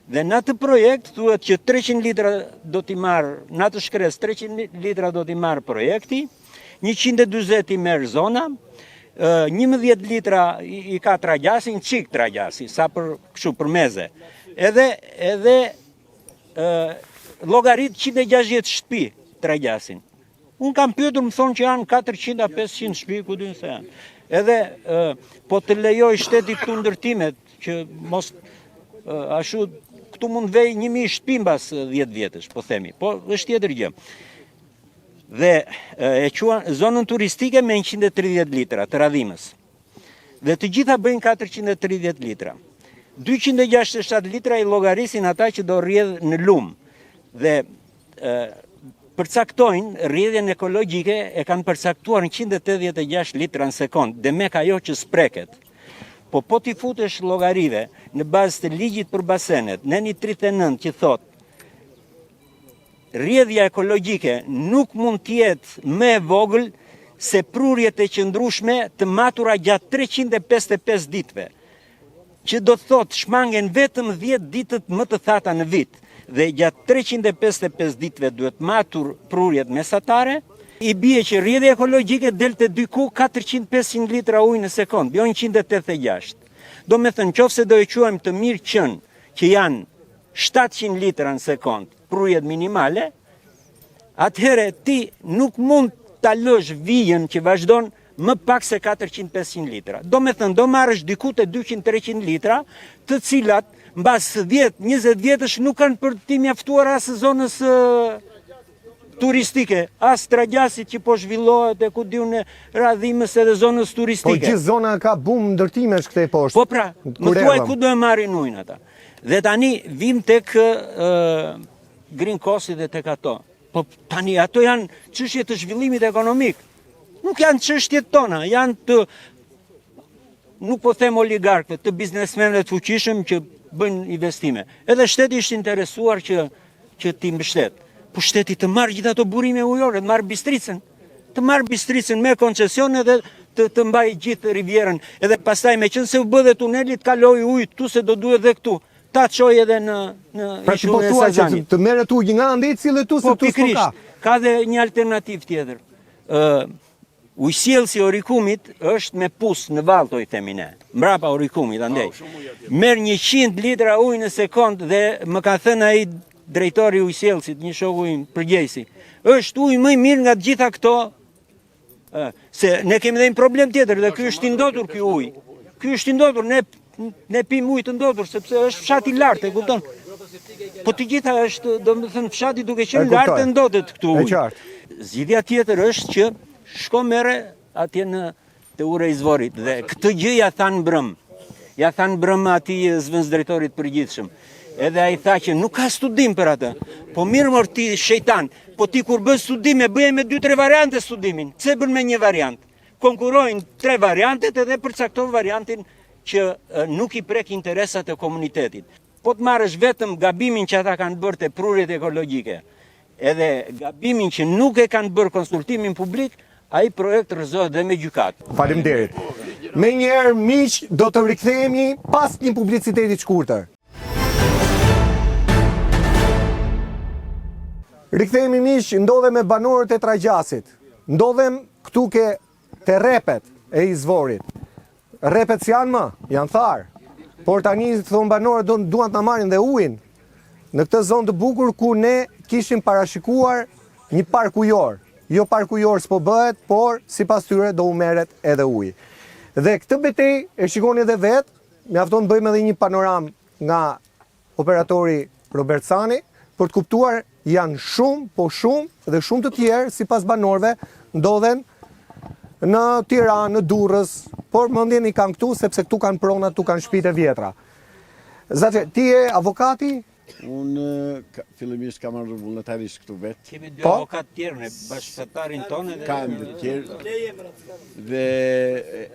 Dhe në atë projekt thuhet që 300 litra do t'i marr, në atë shkres 300 litra do t'i marr projekti, 140 i merr zona, 11 litra i ka tragjasin, çik tragjasi, sa për meze. Edhe llogarit 160 shtëpi tragjasin. Unë kam pyetur, më thonë që janë 400-500 shtëpi, ku diun se janë. Edhe po të lejoj shteti këtu ndërtimet, që mos ashtu këtu mund vej 1000 shtëpi mbas 10 vjetësh, po themi. Po është tjetër gjë. Dhe e quan zonën turistike me 130 litra të radhimës. Dhe të gjitha bëjnë 430 litra. 267 litra i llogarisin ata që do rrjedh në lum. Dhe përcaktojnë rrjedhjen ekologjike, e kanë përcaktuar në 186 litra në sekond, dhe me ka ajo që spreket. Po t'i futesh llogarive në bazë të ligjit për basenet, në një 39 që thot, rrjedhja ekologjike nuk mund t'jetë më e vogël se prurjet e qëndrueshme të matura gjatë 355 ditëve, që do të thot shmangen vetëm 10 ditët më të thata në vit, dhe gjatë 355 ditëve duhet matur prurjet mesatare, i bie që rrjedhja ekologjike del të diku 400-500 litra ujë në sekond, jo 186. Do me thënë, qofse do e quajmë të mirë qënë, që janë 700 litra në sekond, prurjet minimale, atëhere ti nuk mund ta lësh vijën që vazhdon më pak se 400-500 litra. Do me thënë, do marrësh diku të 200-300 litra, të cilat mbas 10-20 vjetësh nuk kanë për ti mjaftuar as zonës turistike, as tragjasit që po zhvillohet e ku diun e radhimës edhe zonës turistike. Po gjithë zona ka bum ndërtimesh këtej poshtë. Po pra, më thuaj ku do e marrin ujin ata. Dhe tani vim tek Green Coast dhe tek ato. Po tani ato janë çështje të zhvillimit ekonomik. Nuk janë çështjet tona, janë të, nuk po them oligarkëve, të biznesmenëve të fuqishëm që bëjnë investime. Edhe shteti është interesuar që ti mbështet. Po shteti të marrë gjitha ato burime ujore, të marrë Bistricën me koncesione dhe të mbaj gjithë rivjerën. Edhe pastaj me qënë se u bë dhe tunelit, kaloi ujë tu se do duhet dhe këtu. Ta qoj edhe në pra që po thua që të merret ujë nga ndeci dhe tu se tu s'po ka. Ka dhe një alternativ tjetër. Ujësjellsi Orikumit është me pus në vallë, i themi ne. Mbrapa Orikumit andej. Merr 100 litra ujë në sekond dhe më ka thënë ai drejtori ujësjellsit, një shoku im përgjegjësi, është ujë më i mirë nga të gjitha këto, se ne kemi dhe një problem tjetër, dhe ky është i ndotur ky ujë. Ky është i ndotur, ne pim ujë të ndotur, sepse është fshati lartë, e kupton? Po të gjitha është, domethënë fshati duke qenë lartë e ndotet këtu ujë. Zgjidhja tjetër është që shko merre atje te ura e izvorit, dhe këtë gjë ja thanë brëm atij zëvendësdrejtorit përgjithshëm. Edhe ai tha që nuk ka studim për atë. Po mirë mor ti shejtan, po ti kur bën studime, bëje me 2-3 variante studimin. Pse bën me një variant? konkurojnë 3 variantet edhe përcakton variantin që nuk i prek interesat e komunitetit. Po të marrësh vetëm gabimin që ata kanë bërë te prurjet ekologjike, edhe gabimin që nuk e kanë bërë konsultimin publik, ai projekt rrëzohet dhe me gjykatë. Faleminderit. Me njerë miq, do të rikthehemi pas një publiciteti të shkurtër. Rikthehemi miq, ndodhem me banorët e Tragjasit. Ndodhem këtu te repet e izvorit. Repet s'janë më, janë tharë. Por tani thonë banorët duan të marrin dhe ujin në këtë zonë të bukur ku ne kishim parashikuar një park ujor. Jo park ujor s'po bëhet, por sipas tyre do u merret edhe uji. Dhe këtë betejë e shikoni edhe vetë, mjafton bëjmë edhe një panoram nga operatori Robert Sani për të kuptuar janë shumë, po shumë dhe shumë të tjerë sipas banorëve ndodhen në Tiranë, në Durrës, por mendjen i kanë këtu sepse këtu kanë prona, këtu kanë shtëpitë e vjetra. Zate, ti je avokati? Unë fillimisht kam marrë vullnetarisht këtu vetë. Kemi 2 avokat tjerë në bashkëfetarin tonë dhe Kam të tjerë dhe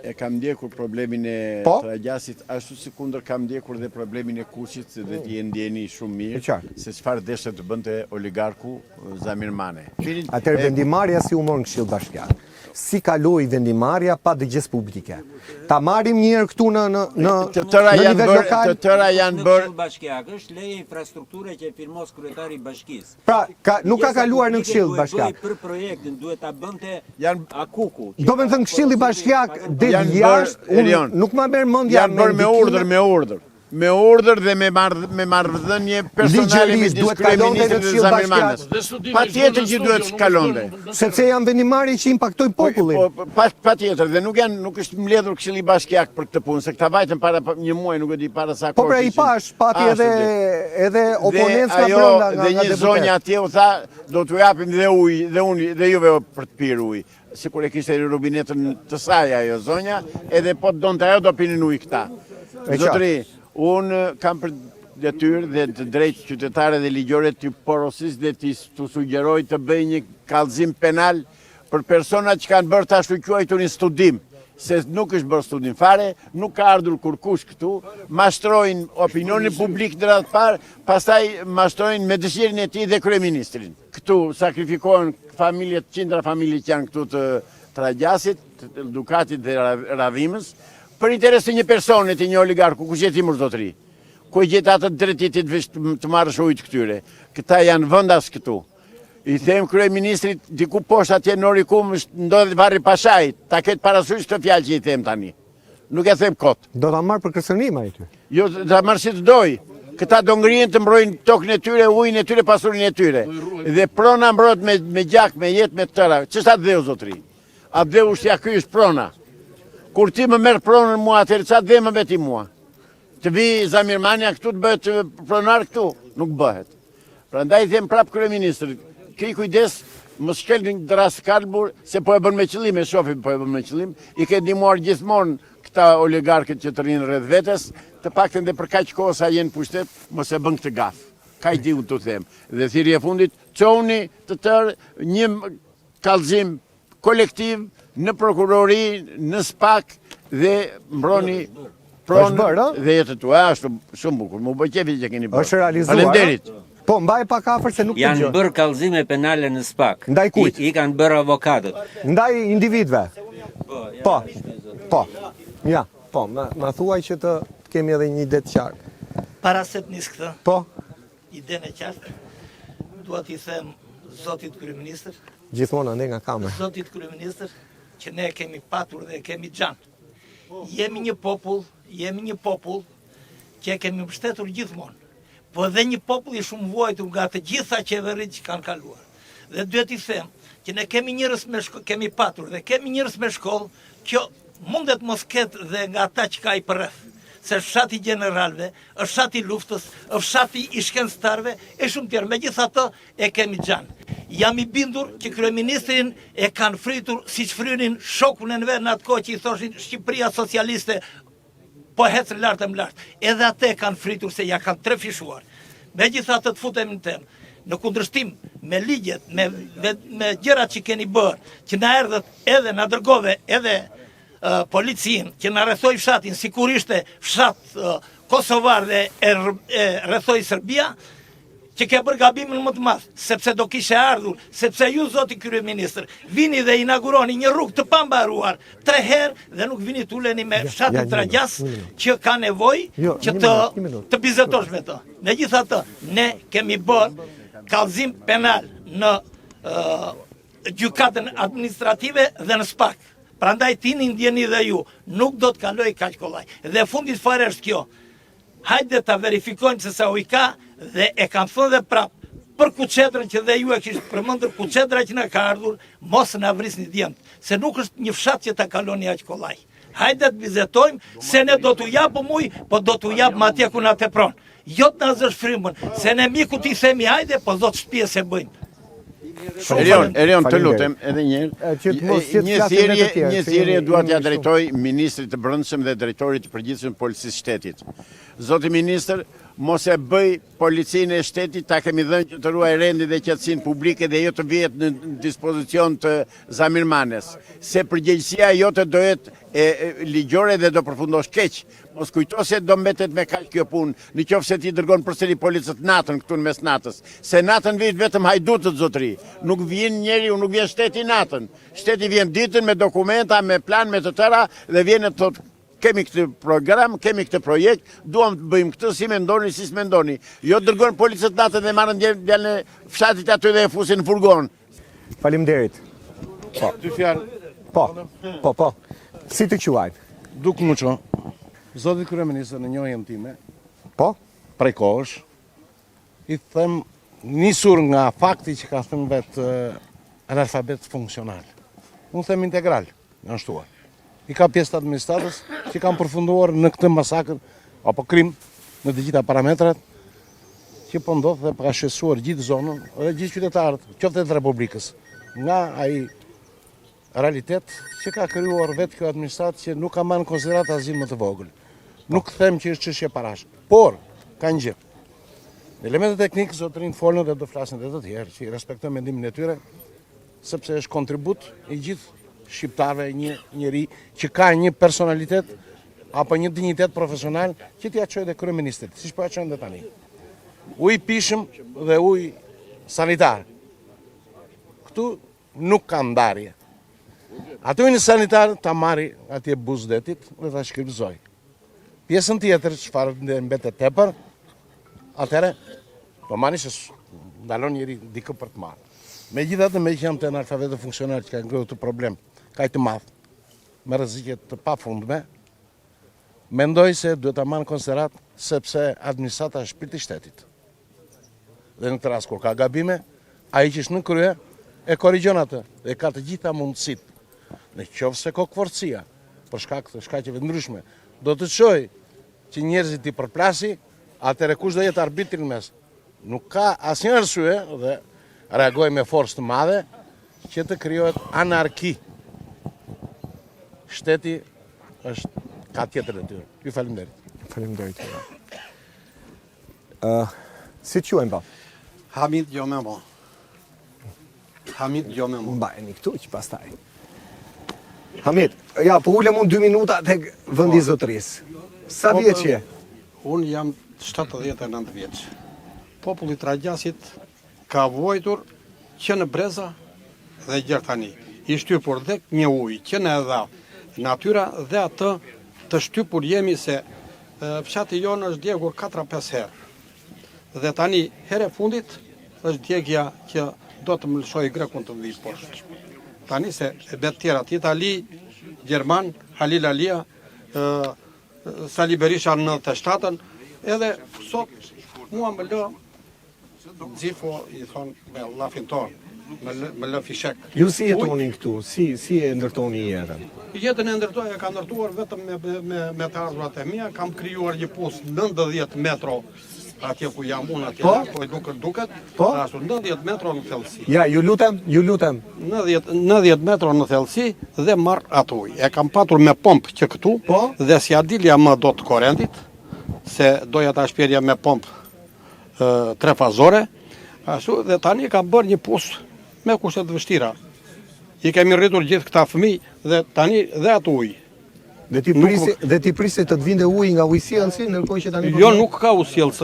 e kam ndjekur problemin e Tragjasit, ashtu si kundër kam ndjekur dhe problemin e Kuqit dhe ti e ndjeni shumë mirë se çfarë deshe të bënte oligarku Zamir Mane. Atëherë vendimarrja si u morën Këshill Bashkiak. Si kaloi vendimarrja pa dëgjes publike. Ta marrim një herë këtu në nivel lokal. Të tëra janë bërë Këshill Bashkiak është leje infrastrukture që e firmos kryetari i bashkisë. Pra, nuk ka kaluar në Këshill Bashkiak. Për projektin duhet ta bënte Akuku. Do të thënë Këshilli Bashkiak del jashtë, nuk ma merr mendja janë bërë me urdhër dhe me marrëdhënie personale me kryeministrin dhe Zamir Manës. Patjetër që duhet të kalonte. Sepse janë vendimarrje që impaktojnë popullin. Patjetër dhe nuk është mbledhur Këshilli Bashkiak për këtë punë, se këta vajtën para një muaji, nuk e di para sa kohë. Po pra i pash, pati edhe oponencë nga brenda nga dhe një zonjë atje u tha, do t'u japim dhe ujë dhe juve për të pirë ujë. Sikur e kishte rubinetën të saj ajo zonja, edhe po donte ajo do pinin ujë këta. Zotëri, unë kam për detyrë dhe të drejtë qytetare dhe ligjore të porosis dhe të sugjeroj të bëj një kallëzim penal për personat që kanë bërë të ashtu quajtur një studim, se nuk është bërë studim fare, nuk ka ardhur kurkush këtu, mashtrojnë opinionin publik në radhë parë, pastaj mashtrojnë me dëshirën e tij dhe kryeministrin. Këtu sakrifikohen familjet, qindra familje që janë këtu të Tragjasit, të Dukatit dhe Radhimës, për interes të një personi, të një oligarku, ku gjeti mërë zotëri, ku gjeti atë drejtit të marrësh ujtë këtyre. Këta janë vëndas këtu. I them kryeministrit, diku poshtë atje në Orikum, ndodhet Varri Pashaj, ta ketë parasysh të fjalë që i them tani. Nuk e them kot. Do ta marrë për kërcënim ai ty? Jo, do ta marrë si të doj. Këta do ngrihen të mbrojnë tokën e tyre, ujin e tyre, pasurinë e tyre. Dhe prona mbrojt me gjak, me jetë, me tëra. Ç'është atë dheu zotëri? Atë dheu është ja ky është prona. Kur ti më merr pronën mua atëherë çfarë dhe më veti mua? Të vi Zamir Mania këtu të bëhet pronar këtu, nuk bëhet. Prandaj them prap kryeministrit, kri kujdes, mos shkel një dras kalbur se po e bën me qëllim, e shohim po e bën me qëllim, i ke ndihmuar gjithmonë këta oligarkët që të rinë rreth vetes, të paktën dhe për kaq kohë sa jenë pushtet, mos e bën këtë gaf. Kaq di unë të them. Dhe thirrja e fundit, çoni të tërë një kallëzim kolektiv në prokurori, në SPAK dhe mbroni pronë dhe jetët tua. Ashtu shumë bukur, më bëj qefi që keni bërë. Është realizuar. Faleminderit. Po mbaj pak afër se nuk të gjë. Janë bërë kallëzime penale në SPAK. Ndaj kujt? I kanë bërë avokatët. Ndaj individëve. Po. Ja, po, ma thuaj që të kemi edhe një ide të qartë. Para se të nis këtë. Po. Idenë e qartë. Dua t'i them zotit kryeministër. Gjithmonë ande nga kamerë. Zotit kryeministër, që ne kemi patur dhe kemi gjanë. Jemi një popull që kemi mbështetur gjithmonë, po edhe një popull i shumë vuajtur nga të gjitha qeverit që kanë kaluar. Dhe duhet i them që ne kemi njerëz me shkollë, kemi patur dhe kemi njerëz me shkollë, kjo mundet mos ketë dhe nga ata që ka i përreth. Se fshati generalve, është fshati luftës, është fshati i shkencëtarëve, e shumë tjerë. Megjithatë e kemi gjanë. Jam i bindur që kryeministrin e kanë fritur siç frynin shokun e vet në atë kohë që i thoshin Shqipëria socialiste, po hecë lart e lart. Edhe atë e kanë fritur se ja kanë trefishuar. Megjithatë të futemi në temë. në kundërshtim me ligjet, me gjërat që keni bërë, që na erdhët edhe na dërgove edhe policin, që na rrethoi fshatin, sigurisht fshat kosovar dhe e rrethoi Serbia, që ke bërë gabimin më të madh, sepse do kishe ardhur, sepse ju zoti kryeministër, vini dhe inauguroni një rrugë të pambaruar 3 herë dhe nuk vini t'uleni me fshatin Tragjas që ka nevojë që të bizetosh me të. Megjithatë, ne kemi bërë kallëzim penal në gjykatën administrative dhe në SPAK. Prandaj tini ndjeni dhe ju, nuk do të kaloj kaq kollaj. Dhe fundit fare është kjo. Hajde ta verifikojmë se sa ujë ka dhe e kam thënë dhe prapë për Kuçetrën që dhe ju e kishtë përmendur, Kuçetra që na ka ardhur, mos na vrisni djemt, se nuk është një fshat që ta kaloni aq kollaj. Hajde të vizitojmë se ne do t'u japim ujë, po do t'u japim atje ku na tepron. Jo të na zësh frymën, se ne miku ti themi hajde, po do të shtëpi se bëjmë. Erion, të lutem edhe një thirrje dua t'ja drejtoj ministrit të Brendshëm dhe drejtorit të përgjithshëm të Policisë Shtetit. Zoti ministër, mos e bëj policinë e shtetit, ta kemi dhënë që të ruaj rendin dhe qetësinë publike dhe jo të vihet në dispozicion të zamirmanes. Se përgjegjësia jote do jetë ligjore dhe do përfundosh keq. Mos kujto se do mbetet me kaq kjo punë, nëse se ti dërgon përsëri policët natën këtu në mes natës. Se natën vjen vetëm hajdutët zotëri. Nuk vjen njeriu, nuk vjen shteti natën. Shteti vjen ditën me dokumenta, me plan, me të tëra dhe vjen të thotë kemi këtë program, kemi këtë projekt, duam të bëjmë këtë, si mendoni, si s'mendoni. Jo dërgojnë policët natën dhe marrën djalën e fshatit aty dhe e fusin në furgon. Faleminderit. Po. Dy fjalë. Po. Si të quajnë? Duk Muço. Zoti kryeministër, në njohjen time, Po? prej kohësh, i them nisur nga fakti që ka thënë vetë analfabet funksional. Unë them integral, në nështuar. I ka pjesë të administratës që kanë përfunduar në këtë masakër apo krim në të gjitha parametrat që po ndodh dhe ka shqetësuar gjithë zonën dhe gjithë qytetarët, qoftë të Republikës, nga ai realitet që ka krijuar vetë kjo administratë që nuk ka marrë në konsiderat asgjë më të vogël. Nuk them që është çështje parash, por ka një gjë. Në elementet teknikë zotërin folën dhe do flasin edhe të tjerë që i respektojnë mendimin e tyre, sepse është kontribut i gjithë shqiptarve, një njeri që ka një personalitet apo një dignitet profesional që t'ja çojë dhe kryeministrit, siç po ja çojnë dhe tani. Ujë pishëm dhe ujë sanitar. Këtu nuk ka ndarje. Ato ujë sanitar ta marri atje Buzdetit dhe ta shkripzoj. Pjesën tjetër çfarë mbetet tepër, atëherë po marrni se ndalon njëri dikë për të marrë. Megjithatë, me që jam të analfabetë funksionar që ka ngrënë këtë problem, ka të madh, me rreziqe të pafundme, mendoj se duhet ta marrë në konsiderat sepse administrata është shpirti i shtetit. Dhe në këtë rast kur ka gabime, ai që është në krye e korrigjon atë dhe ka të gjitha mundësitë. Në qoftë se kokforcia për shkak të shkaqeve të ndryshme do të çojë që njerëzit i përplasi, atëherë kush do jetë arbitri në mes? Nuk ka asnjë arsye dhe reagoj me forcë të madhe që të krijohet anarki. Shteti ka tjetër detyrë. Ju faleminderit. Faleminderit. Si të quajmë ba? Hamid Gjomemo. Hamid Gjomemo. Mbajeni këtu që pastaj. Hamid, ja, po ulem unë 2 minuta tek vendi i zotërisë. Sa vjeç je? Unë jam 79 vjeç. Populli i Tragjasit ka vojtur që në breza dhe gjertani. I shtypur dhe një ujë që në dha natyra dhe atë të shtypur jemi se fshati jonë është djegur 4-5 herë. Dhe tani herë e fundit është djegja që do të më lëshoj Grekun të vijë poshtë. Tani se e bet tjerat, Itali, Gjerman, Halil Alia, Sali Berisha në 97-ën, edhe sot mua më lë Xifo i thonë me llafin tonë, me lë fishek. Ju si jetoni këtu? Si e ndërtoni jetën? Jetën e ndërtoj e ka ndërtuar vetëm me të ardhurat e mia, kam krijuar një pus 90 metro atje ku jam unë atje, po i duket, ashtu 90 metro në thellësi. Ja, ju lutem. 90 metro në thellësi dhe marr atë ujë. E kam patur me pompë që këtu, dhe si adilja më do të korrentit, se doja ta shpjerja me pompë 3 fazore, Ashtu dhe tani kam bërë një post me kushtet të vështira. I kemi rritur gjithë këta fëmijë dhe tani dhe ato ujë. Dhe ti prisi të të vinde ujë nga ujësielësi, ndërkohë që tani... Jo, nuk ka ujësielës,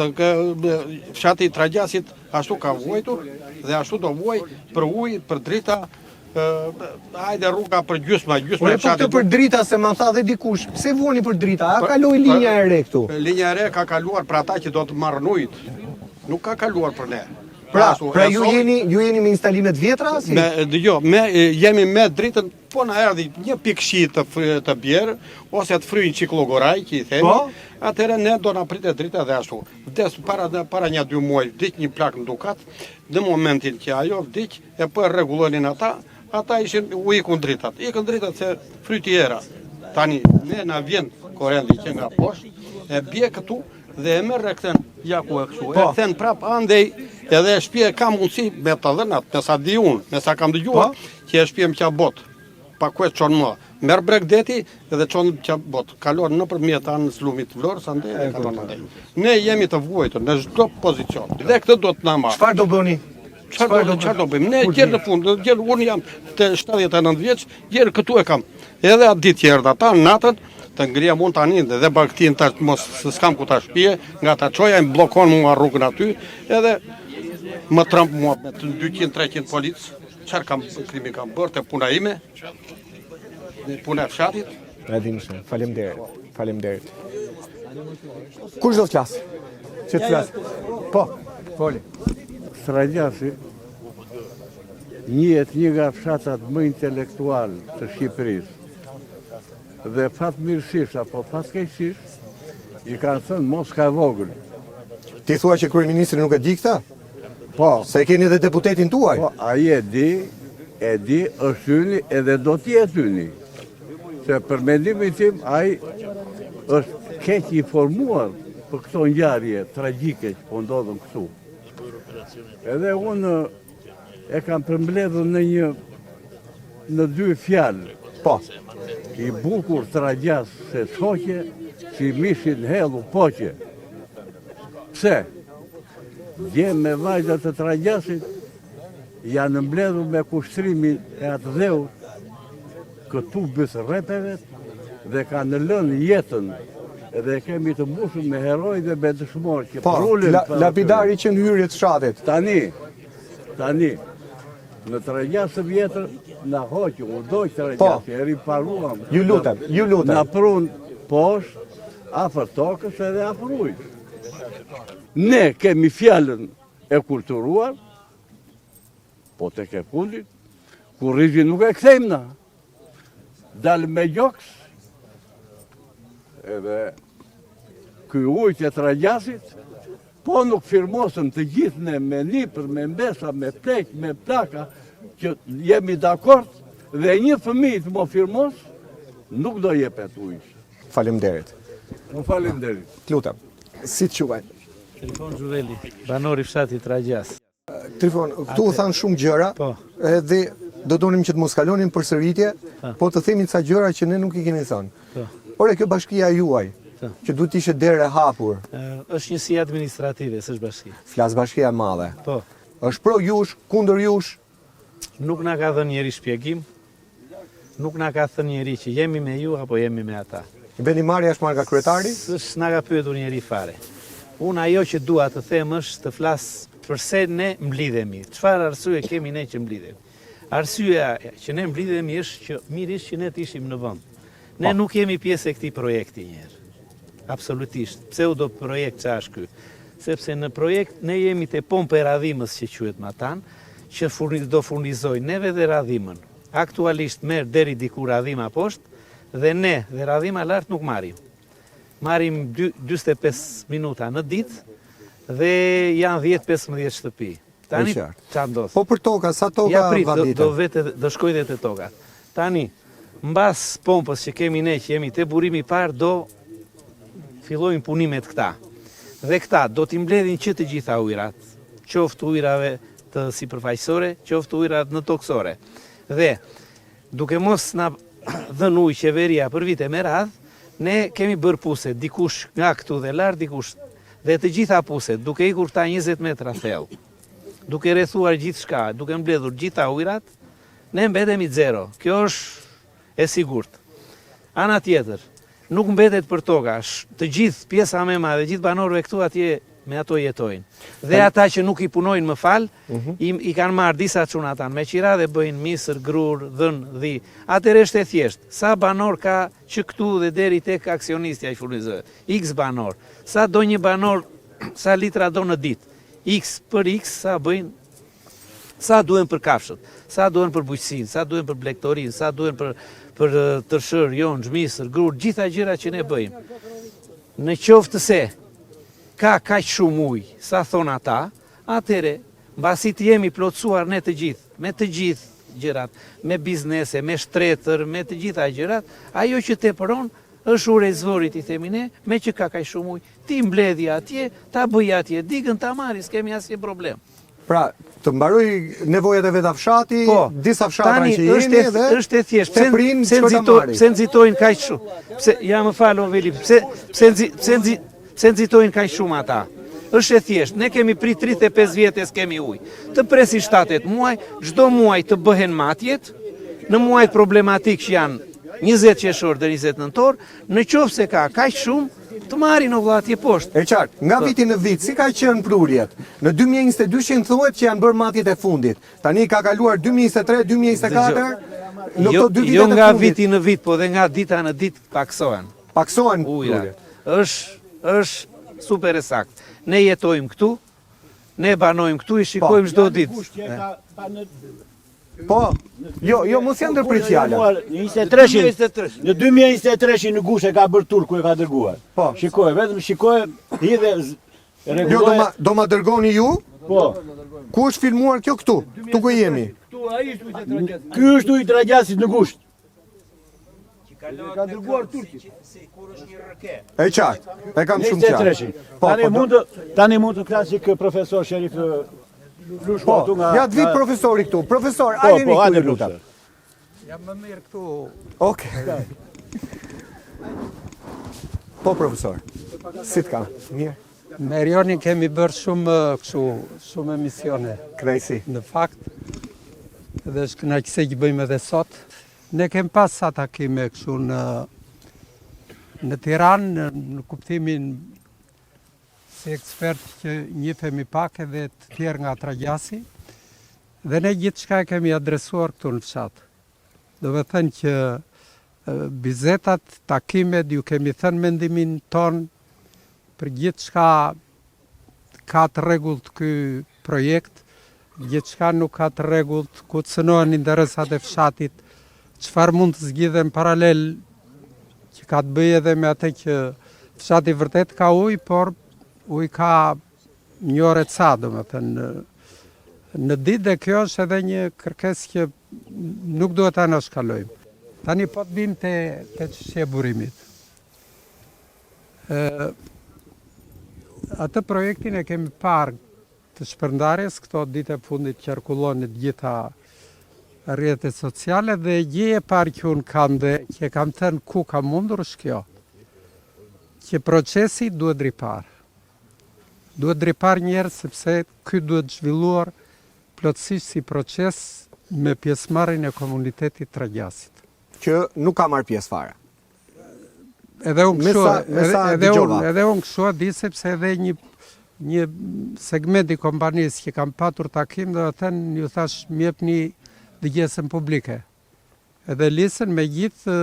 fshati i Tragjasit ashtu ka vojtur dhe ashtu do voj për ujë, për drita, hajde rruga për gjysma e fshatit. Po këtë për drita se më tha dhe dikush, pse voni për drita? A kaloi linja e re këtu? Linja e re ka kaluar për ata që do të marrën ujët, nuk ka kaluar për ne. Pra ju jeni me instalimet vjetra? Jo, jemi me dritën, po na erdhi një pikë shi të bjerë, ose të fryjnë qiklogoraj, që i themi, atëherë ne do na pritet drita dhe ashtu. Vdes para një 2 muaj, vdik një plak në Dukat, në momentin që ajo vdik, e po e rregullonin ata ishin u ikun dritat. Ikun dritat se fryti era. Tani, ne na vjen korrendi që nga poshtë, e bje këtu, dhe e merr e kthen ja ku e kështu. E kthen prap andej, edhe e shtëpia ka mundësi me të dhënat, me sa di unë, me sa kam dëgjuar, që e shtëpia më qa bot. Pa ku e çon më. Merr Bregdeti edhe çon qa bot. Kalon nëpërmjet anës Lumit Vlorës andej dhe kalon andej. Ne jemi të vuajtur në çdo pozicion. Dhe këtë do të na marr. Çfarë do bëni? Çfarë do bëjmë? Ne gjë në fund, unë jam të 79 vjeç, gjë këtu e kam. Edhe atë ditë që erdha ata natën të ngrija mund tani dhe baktin tash mos s'kam ku ta shpije, nga ta çoja më bllokon mua rrugën aty, edhe më tramp mua me 200-300 polic. Çfarë kam krimi kam bërë te puna ime? Puna e fshatit. E di më faleminderit. Kush do të flasë? Që të flasë? Po, foli. Tragjasi njëhet një nga fshatat më intelektual të Shqipërisë. Dhe fatmirësisht apo fatkeqësisht i kanë thënë mos ka vogël. Ti thua që kryeministri nuk e di këtë? Po. Se keni edhe deputetin tuaj? Po, ai e di, është yni edhe do të jetë yni. Se për mendimin tim ai është keq informuar për këto ngjarje tragjike që po ndodhen këtu. Edhe unë e kam përmbledhur në 2 fjalë. Po. I bukur Tragjas se shoqe, si mishin hellu poqe. Pse? Dje me vajzat të Tragjasit janë mbledhur me kushtrimin e atë dheut këtu bësë repeve dhe kanë lënë jetën dhe kemi të mbushur me heroj dhe me dëshmorë që prullin... Po, lapidari që në hyrje të shatit. Tani, në Tragjasë vjetër, na hoqë, u dojë Tragjasë, e riparuam. Ju lutem. Na prun poshtë, afër tokës edhe afër ujit. Ne kemi fjallën e kulturuar, po tek e fundit, kurrizin nuk e kthejmë na. Dalë me gjoks, edhe ky ujt e Tragjasit, po nuk firmosëm të gjithë ne me nipër, me mbesa, me plek, me plaka, që jemi dakord dhe një fëmijë të më firmos, nuk do jepet ujt. Faleminderit. Faleminderit. Lutem. Si të quajnë? Trifon Zhureli, banori fshatit Tragjas. Trifon, këtu u thanë shumë gjëra, edhe do donim që të mos kalonin përsëritje, po të themi ca gjëra që ne nuk i keni thënë. Ore, kjo bashkia juaj, që duhet ishte derë e hapur. Është njësi administrative, s'është bashki. Flas bashkia e madhe. Po. Është pro jush, kundër jush? Nuk na ka dhënë njeri shpjegim, nuk na ka thënë njeri që jemi me ju apo jemi me ata. I bendi marrja është marrë nga kryetari? S'na ka pyetur njeri fare. Unë ajo që dua të them është të flas përse ne mblidhemi. Çfarë arsye kemi ne që mblidhemi? Arsyeja që ne mblidhemi është që mirisht që ne të ishim në vend. Ne nuk jemi pjesë e këtij projekti njerë. Absolutisht. Pseudo projekt që është ky? Sepse në projekt ne jemi te pompa e radhimës që quhet Matan, që do furnizoj neve dhe radhimën. Aktualisht merr deri diku radhima poshtë dhe ne dhe radhima lart nuk marrim. Marrim 45 minuta në ditë dhe janë 10-15 shtëpi. Tani çfarë ndodh? Po për toka, sa toka vadite? Do shkoj dhe te tokat. Tani, mbas pompës që kemi ne, që jemi te burimi i parë, do fillojnë punimet këta. Dhe këta do t'i mbledhin që të gjitha ujrat, qoftë ujrave të sipërfaqësore, qoftë ujrat në toksore. Dhe duke mos na dhënë ujë qeveria për vite me radhë, ne kemi bërë puse, dikush nga këtu dhe lart, dikush dhe të gjitha puset, duke ikur ta 20 metra thellë. duke rrethuar gjithçka, duke mbledhur gjitha ujrat, ne mbetemi zero. Kjo është e sigurt. Ana tjetër, nuk mbetet për toka. Të gjithë pjesa më e madhe, gjithë banorëve këtu atje me ato jetojnë. Dhe ata që nuk i punojnë më fal, i kanë marrë disa çuna atan me qira dhe bëjnë misër, grur, dhën, dhi. Atëherë është e thjeshtë. Sa banor ka që këtu dhe deri tek aksionisti ai furnizor? X banor. Sa do një banor, sa litra do në ditë? X për X sa bëjnë? Sa duhen për kafshët? Sa duhen për bujqësinë? Sa duhen për blektorinë? Sa duhen për tërshër, jon, misër, grur, gjitha gjërat që ne bëjmë. Në qoftë se ka kaq shumë ujë, sa thon ata, atëre, mbasi të jemi plotësuar ne të gjithë, me të gjithë gjërat, me biznese, me shtretër, me të gjitha gjërat, ajo që tepëron është ure zvorit, i themi ne, me që ka kaq shumë ujë, ti mbledhja atje, ta bëj atje, digën ta marri, s'kemi asnjë problem. Pra, të mbaroj nevojat e vetë fshati, disa fshatra që jeni dhe është e thjeshtë. Pse nxitojnë kaq shumë? Pse ja më fal o Veli, pse nxitojnë kaq shumë ata? Është e thjeshtë. Ne kemi prit 35 vjet e s'kemi ujë. Të presi 7-8 muaj, çdo muaj të bëhen matjet, në muajt problematik që janë 20 qershor deri 20 nëntor, në qoftë se ka kaq shumë, të marrin o vlla atje poshtë. E qartë, nga viti në vit, si ka qenë prurjet? Në 2022 thuhet që janë bërë matjet e fundit. Tani ka kaluar 2023, 2024, në këto 2 vitet e fundit. Jo nga viti në vit, po dhe nga dita në ditë paksohen. Paksohen prurjet. Është super e saktë. Ne jetojmë këtu, ne banojmë këtu, i shikojmë çdo ditë. Po, jo mos janë ndërprit fjala. Në 2023 në Gush e ka bërë turku e ka dërguar. Po. Shikoj, vetëm shikoj, hidhe Jo, do ma dërgoni ju? Po. Ku është filmuar kjo këtu? Këtu ku jemi? Ky është ujë i Tragjasit në Gusht. Ka dërguar turki. E qartë, e kam shumë qartë. Tani mund të klasik profesor Sherif Po, ja të vit profesori këtu. Profesor, ajeni këtu i lutem. Jam më mirë këtu. Okej. Po, profesor, si të ka? Mirë. Me Erionin kemi bërë shumë emisione. Knajsi. Në fakt, dhe është kënaqësi që bëjmë edhe sot. Ne kemi pas sa takime kështu në Tiranë, në kuptimin si ekspert që njihemi pak edhe të tjerë nga Tragjasi, dhe ne gjithçka e kemi adresuar këtu në fshat. Do të thënë që bizetat, takimet, ju kemi thënë mendimin ton për gjithçka ka të rregullt ky projekt, gjithçka nuk ka të rregullt, ku të cënohen interesat e fshatit, çfarë mund të zgjidhen paralel që ka të bëjë edhe me atë që fshati vërtet ka ujë, por ujë ka një orë ca, domethënë në ditë, dhe kjo është edhe një kërkesë që nuk duhet ta nënshkalojmë. Tani po të bim te çështja e burimit. Atë projektin e kemi parë të shpërndarjes, këto ditë e fundit qarkullon në të gjitha rrjetet sociale, dhe gjë e parë që unë kam dhe që kam thënë ku ka mundur është kjo, që procesi duhet ripar. Duhet ripar njerë, sepse ky duhet zhvilluar plotësisht si proces me pjesëmarrjen e komunitetit Tragjasit. Që nuk ka marrë pjesë fare. Edhe unë kështu e di, sepse edhe një segment i kompanisë që kam patur takim, do të thënë, ju thash, më jepni dëgjesën publike. Edhe listën me gjithë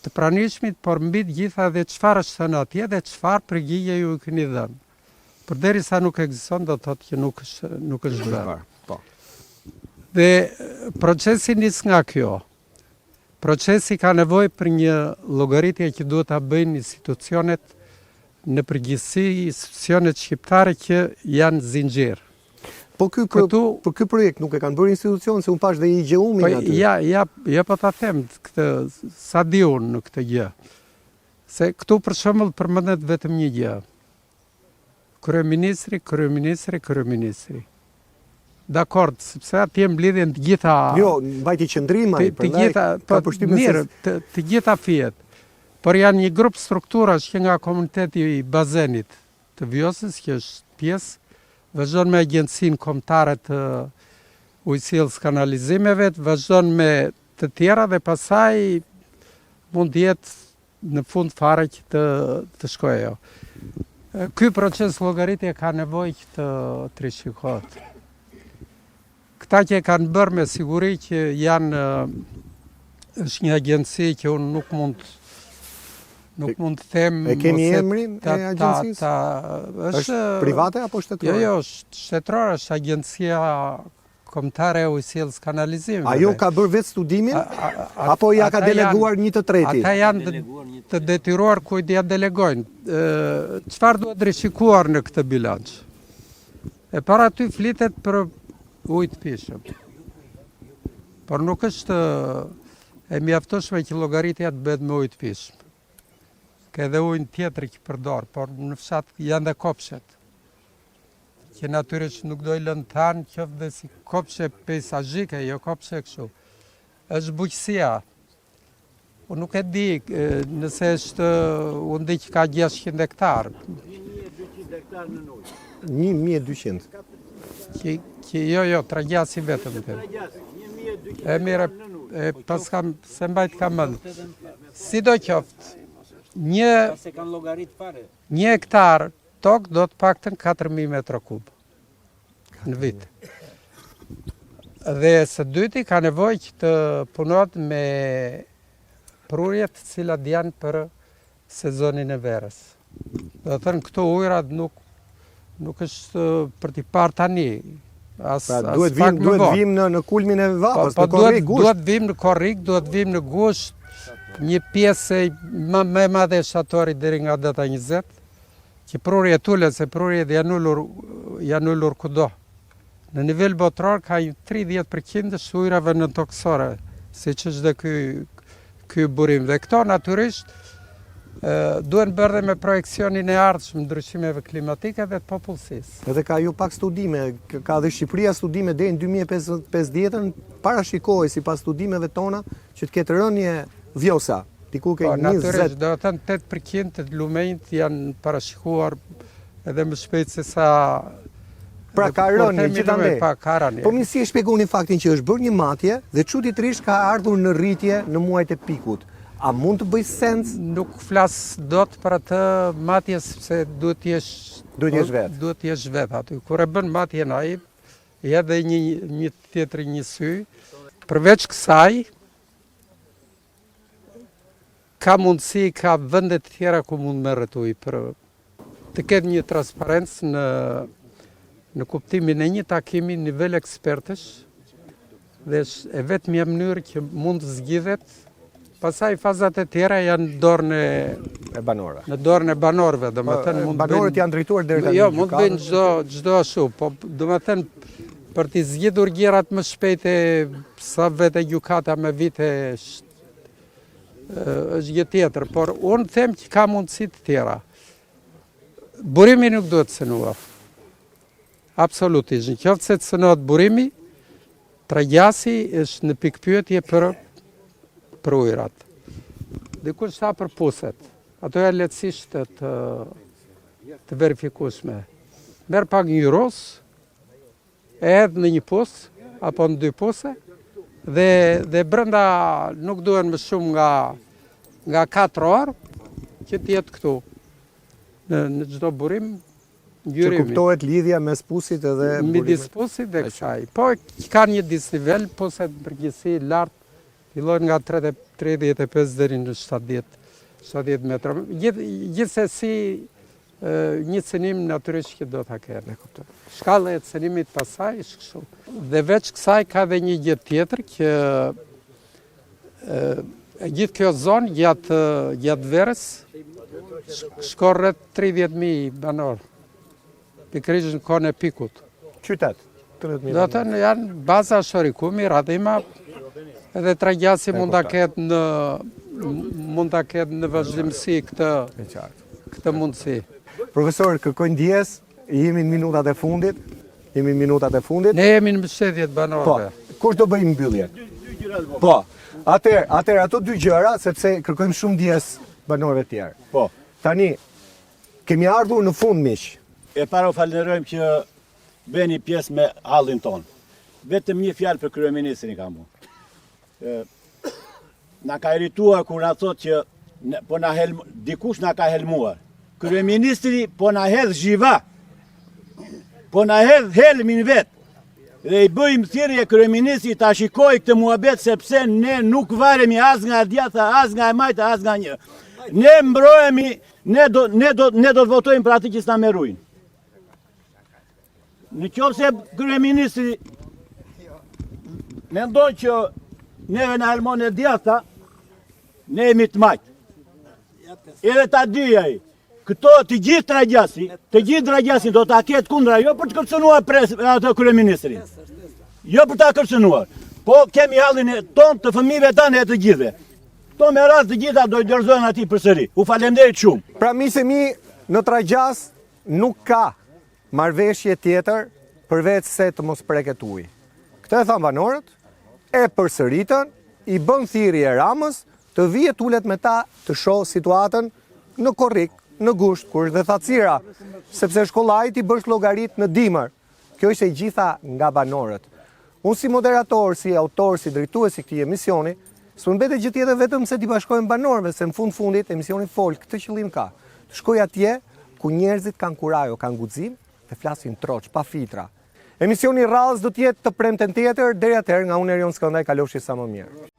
të pranishmit, por mbi të gjitha dhe çfarë është thënë atje dhe çfarë përgjigje ju keni dhënë. Përderisa nuk ekziston, do të thotë që nuk është bërë. Po. Dhe procesi nis nga kjo. Procesi ka nevojë për një llogaritje që duhet ta bëjnë institucionet në përgjithësi, institucionet shqiptare që janë zinxhir. Po për ky projekt nuk e kanë bërë institucion, se unë pash dhe i gjeumin aty. Ja po ta them këtë, sa di unë në këtë gjë. Se këtu për shembull përmendet vetëm një gjë. Kryeministri. Dakord, sepse atje mblidhen të gjitha. Jo, mbajti qendrima, të gjitha fijet. Por janë një grup strukturash që nga komuniteti i bazenit të Vjosës, që është pjesë, vazhdon me Agjencinë Kombëtare të Ujësillës Kanalizimeve, vazhdon me të tjera dhe pasaj mund jetë në fund fare që të shkojë ajo. Ky proces llogaritje ka nevojë që të rishikohet. Këta që e kanë bërë me siguri që është një agjenci që unë nuk mund të them... E keni emrin e agjencisë? Është private apo shtetërore? Jo, shtetërore, është Agjencia Kombëtare e Ujësillës Kanalizimeve. Ajo ka bërë vetë studimin? Apo ja ka deleguar një të treti? Ata janë të detyruar kujt ja delegojnë. Çfarë duhet rishikuar në këtë bilanç? E para ty flitet për ujë të pishëm. Por nuk është e mjaftueshme që llogaritja të bëhet me ujë të pishëm. Ka edhe ujë tjetër që përdor, por në fshat janë dhe kopshet. Që natyrisht nuk do i lënë tanë, qoftë dhe si kopshe pejsazhike, jo kopshe kështu. Është bujqësia. Unë nuk e di nëse është, unë di që ka 600 hektar. 1200 hektar në ujë. 1200. Jo, tragjasi vetëm. E mire, pas kam, se mbajt kam mëndë. Si do qoftë, një hektar tokë do të paktën 4000 metra kub në vit. Dhe së dyti ka nevojë që të punohet me prurjet të cilat janë për sezonin e verës. Do të thënë këto ujërat nuk është për t'i parë tani. Duhet vim në kulmin e vapës, në korrik, gusht. Duhet vim në korrik, duhet vim në gusht, një pjesë me madhe shatori deri nga data 20, që prurje tullet, se prurjet janë ullur kudo. Në nivel botëror ka 30% ujrave në toksore, si që është dhe ky burim. Dhe këto natyrisht duhen bërë dhe me projekcionin e ardhshëm ndryshimeve klimatike dhe të popullsisë. Edhe ka ju pak studime, ka dhe Shqipëria studime deri në 2050, parashikohej sipas studimeve tona që të ketë rënje vjosa. Natyrisht, do të thënë 8% të lumenjt janë parashikuar edhe më shpejt se sa... Pra ka rënje, gjithandej. Po si e shpjegoni faktin që është bërë një matje dhe çuditërisht ka ardhur në rritje në muajt e pikut. A mund të bëj sens? Nuk flas dot për atë matje sepse duhet të jesh vet aty. Kur e bën matjen ai, edhe një tjetër një sy. Përveç kësaj, ka mundësi, ka vende të tjera ku mund merret ujë për të ketë një transparencë në kuptimin e një takimi nivel ekspertësh dhe e vetmja mënyrë që mund të zgjidhet. Pastaj fazat e tjera janë në dorën e banorëve. Në dorën e banorëve, domethënë mund banorët janë drejtuar deri tani. Jo, mund të bëjnë çdo ashtu, po domethënë për të zgjidhur gjërat më shpejt sa vetë gjykata me vite është gjë tjetër, por unë them që ka mundësi të tjera. Burimi nuk duhet cënuar. Absolutisht. Në qoftë se cënohet burimi, tragjasi është në pikpyetje për ujërat. Dikush tha për puset. Ato janë lehtësisht të verifikueshme. Merr pak ngjyros, e hedh në një pus apo në 2 puse dhe brenda nuk duhen më shumë nga 4 orë që të jetë këtu. Në çdo burim ngjyrimi. Që kuptohet lidhja mes pusit edhe burimit. Midis pusit dhe kësaj. Po ka një disnivel, puset në përgjithësi lart fillojnë nga 35 deri në 70 metra. Gjithsesi një cënim natyrisht që do ta kenë. Shkalla e cënimit pasaj është kështu. Dhe veç kësaj ka dhe një gjë tjetër që gjithë kjo zonë gjatë verës shkon rreth 30.000 banor. Pikërisht në kohën e pikut. Qytet. 30.000. Do të thënë janë baza Shorikumi, Radhima, edhe tragjasi mund ta ketë në vazhdimsi këtë mundësi. Profesor, kërkoj ndjes, jemi në minutat e fundit. Ne jemi në mbështetjet banorëve. Po, kush do bëjmë mbyllje? Po, atëherë ato 2 gjëra, sepse kërkojmë shumë ndjes banorëve të tjerë. Po. Tani, kemi ardhur në fund miq. E para u falenderojmë që bëni pjesë me hallin tonë. Vetëm një fjalë për kryeministrin kam unë. Na ka irrituar kur na thotë që dikush na ka helmuar. Kryeministri po na hedh zhiva. Po na hedh helmin vet. Dhe i bëjmë thirrje kryeministrit ta shikoj këtë muhabet sepse ne nuk varemi as nga djatha, as nga e majta, as nga një. Ne mbrohemi, ne do të votojmë për atë që s'na merrujnë. Në qoftë se kryeministri mendon që neve na helmon e djatha, ne jemi të majtë. Edhe ta dyja ai. Këto të gjithë Dragjasin do ta ketë kundra jo për të kërcënuar atë kryeministrin. Jo për ta kërcënuar. Po kemi hallin ton të fëmijëve tanë e të gjithëve. To me rast të gjitha do i dorëzohen atij përsëri. U falenderit shumë. Pra miqtë mi, në Tragjas nuk ka marrëveshje tjetër përveç se të mos preket ujë. Këtë e thanë banorët, e përsëritën, i bën thirrje Ramës të vihet ulet me ta të shoh situatën në Korrik, në Gusht, kur është dhe Thacira, sepse shkollajt i bësh llogarit në dimër. Kjo ishte e gjitha nga banorët. Unë si moderator, si autor, si drejtues i këtij emisioni, s'u mbetet gjë tjetër vetëm se t'i bashkojmë banorëve, se në fundit emisioni fol këtë qëllim ka. Të shkoj atje ku njerëzit kanë kurajo, kanë guxim dhe flasin troç, pa filtra. Emisioni rradhës do të jetë të premten tjetër, deri atëherë nga unë Erion Skëndaj, kalofshi sa më mirë.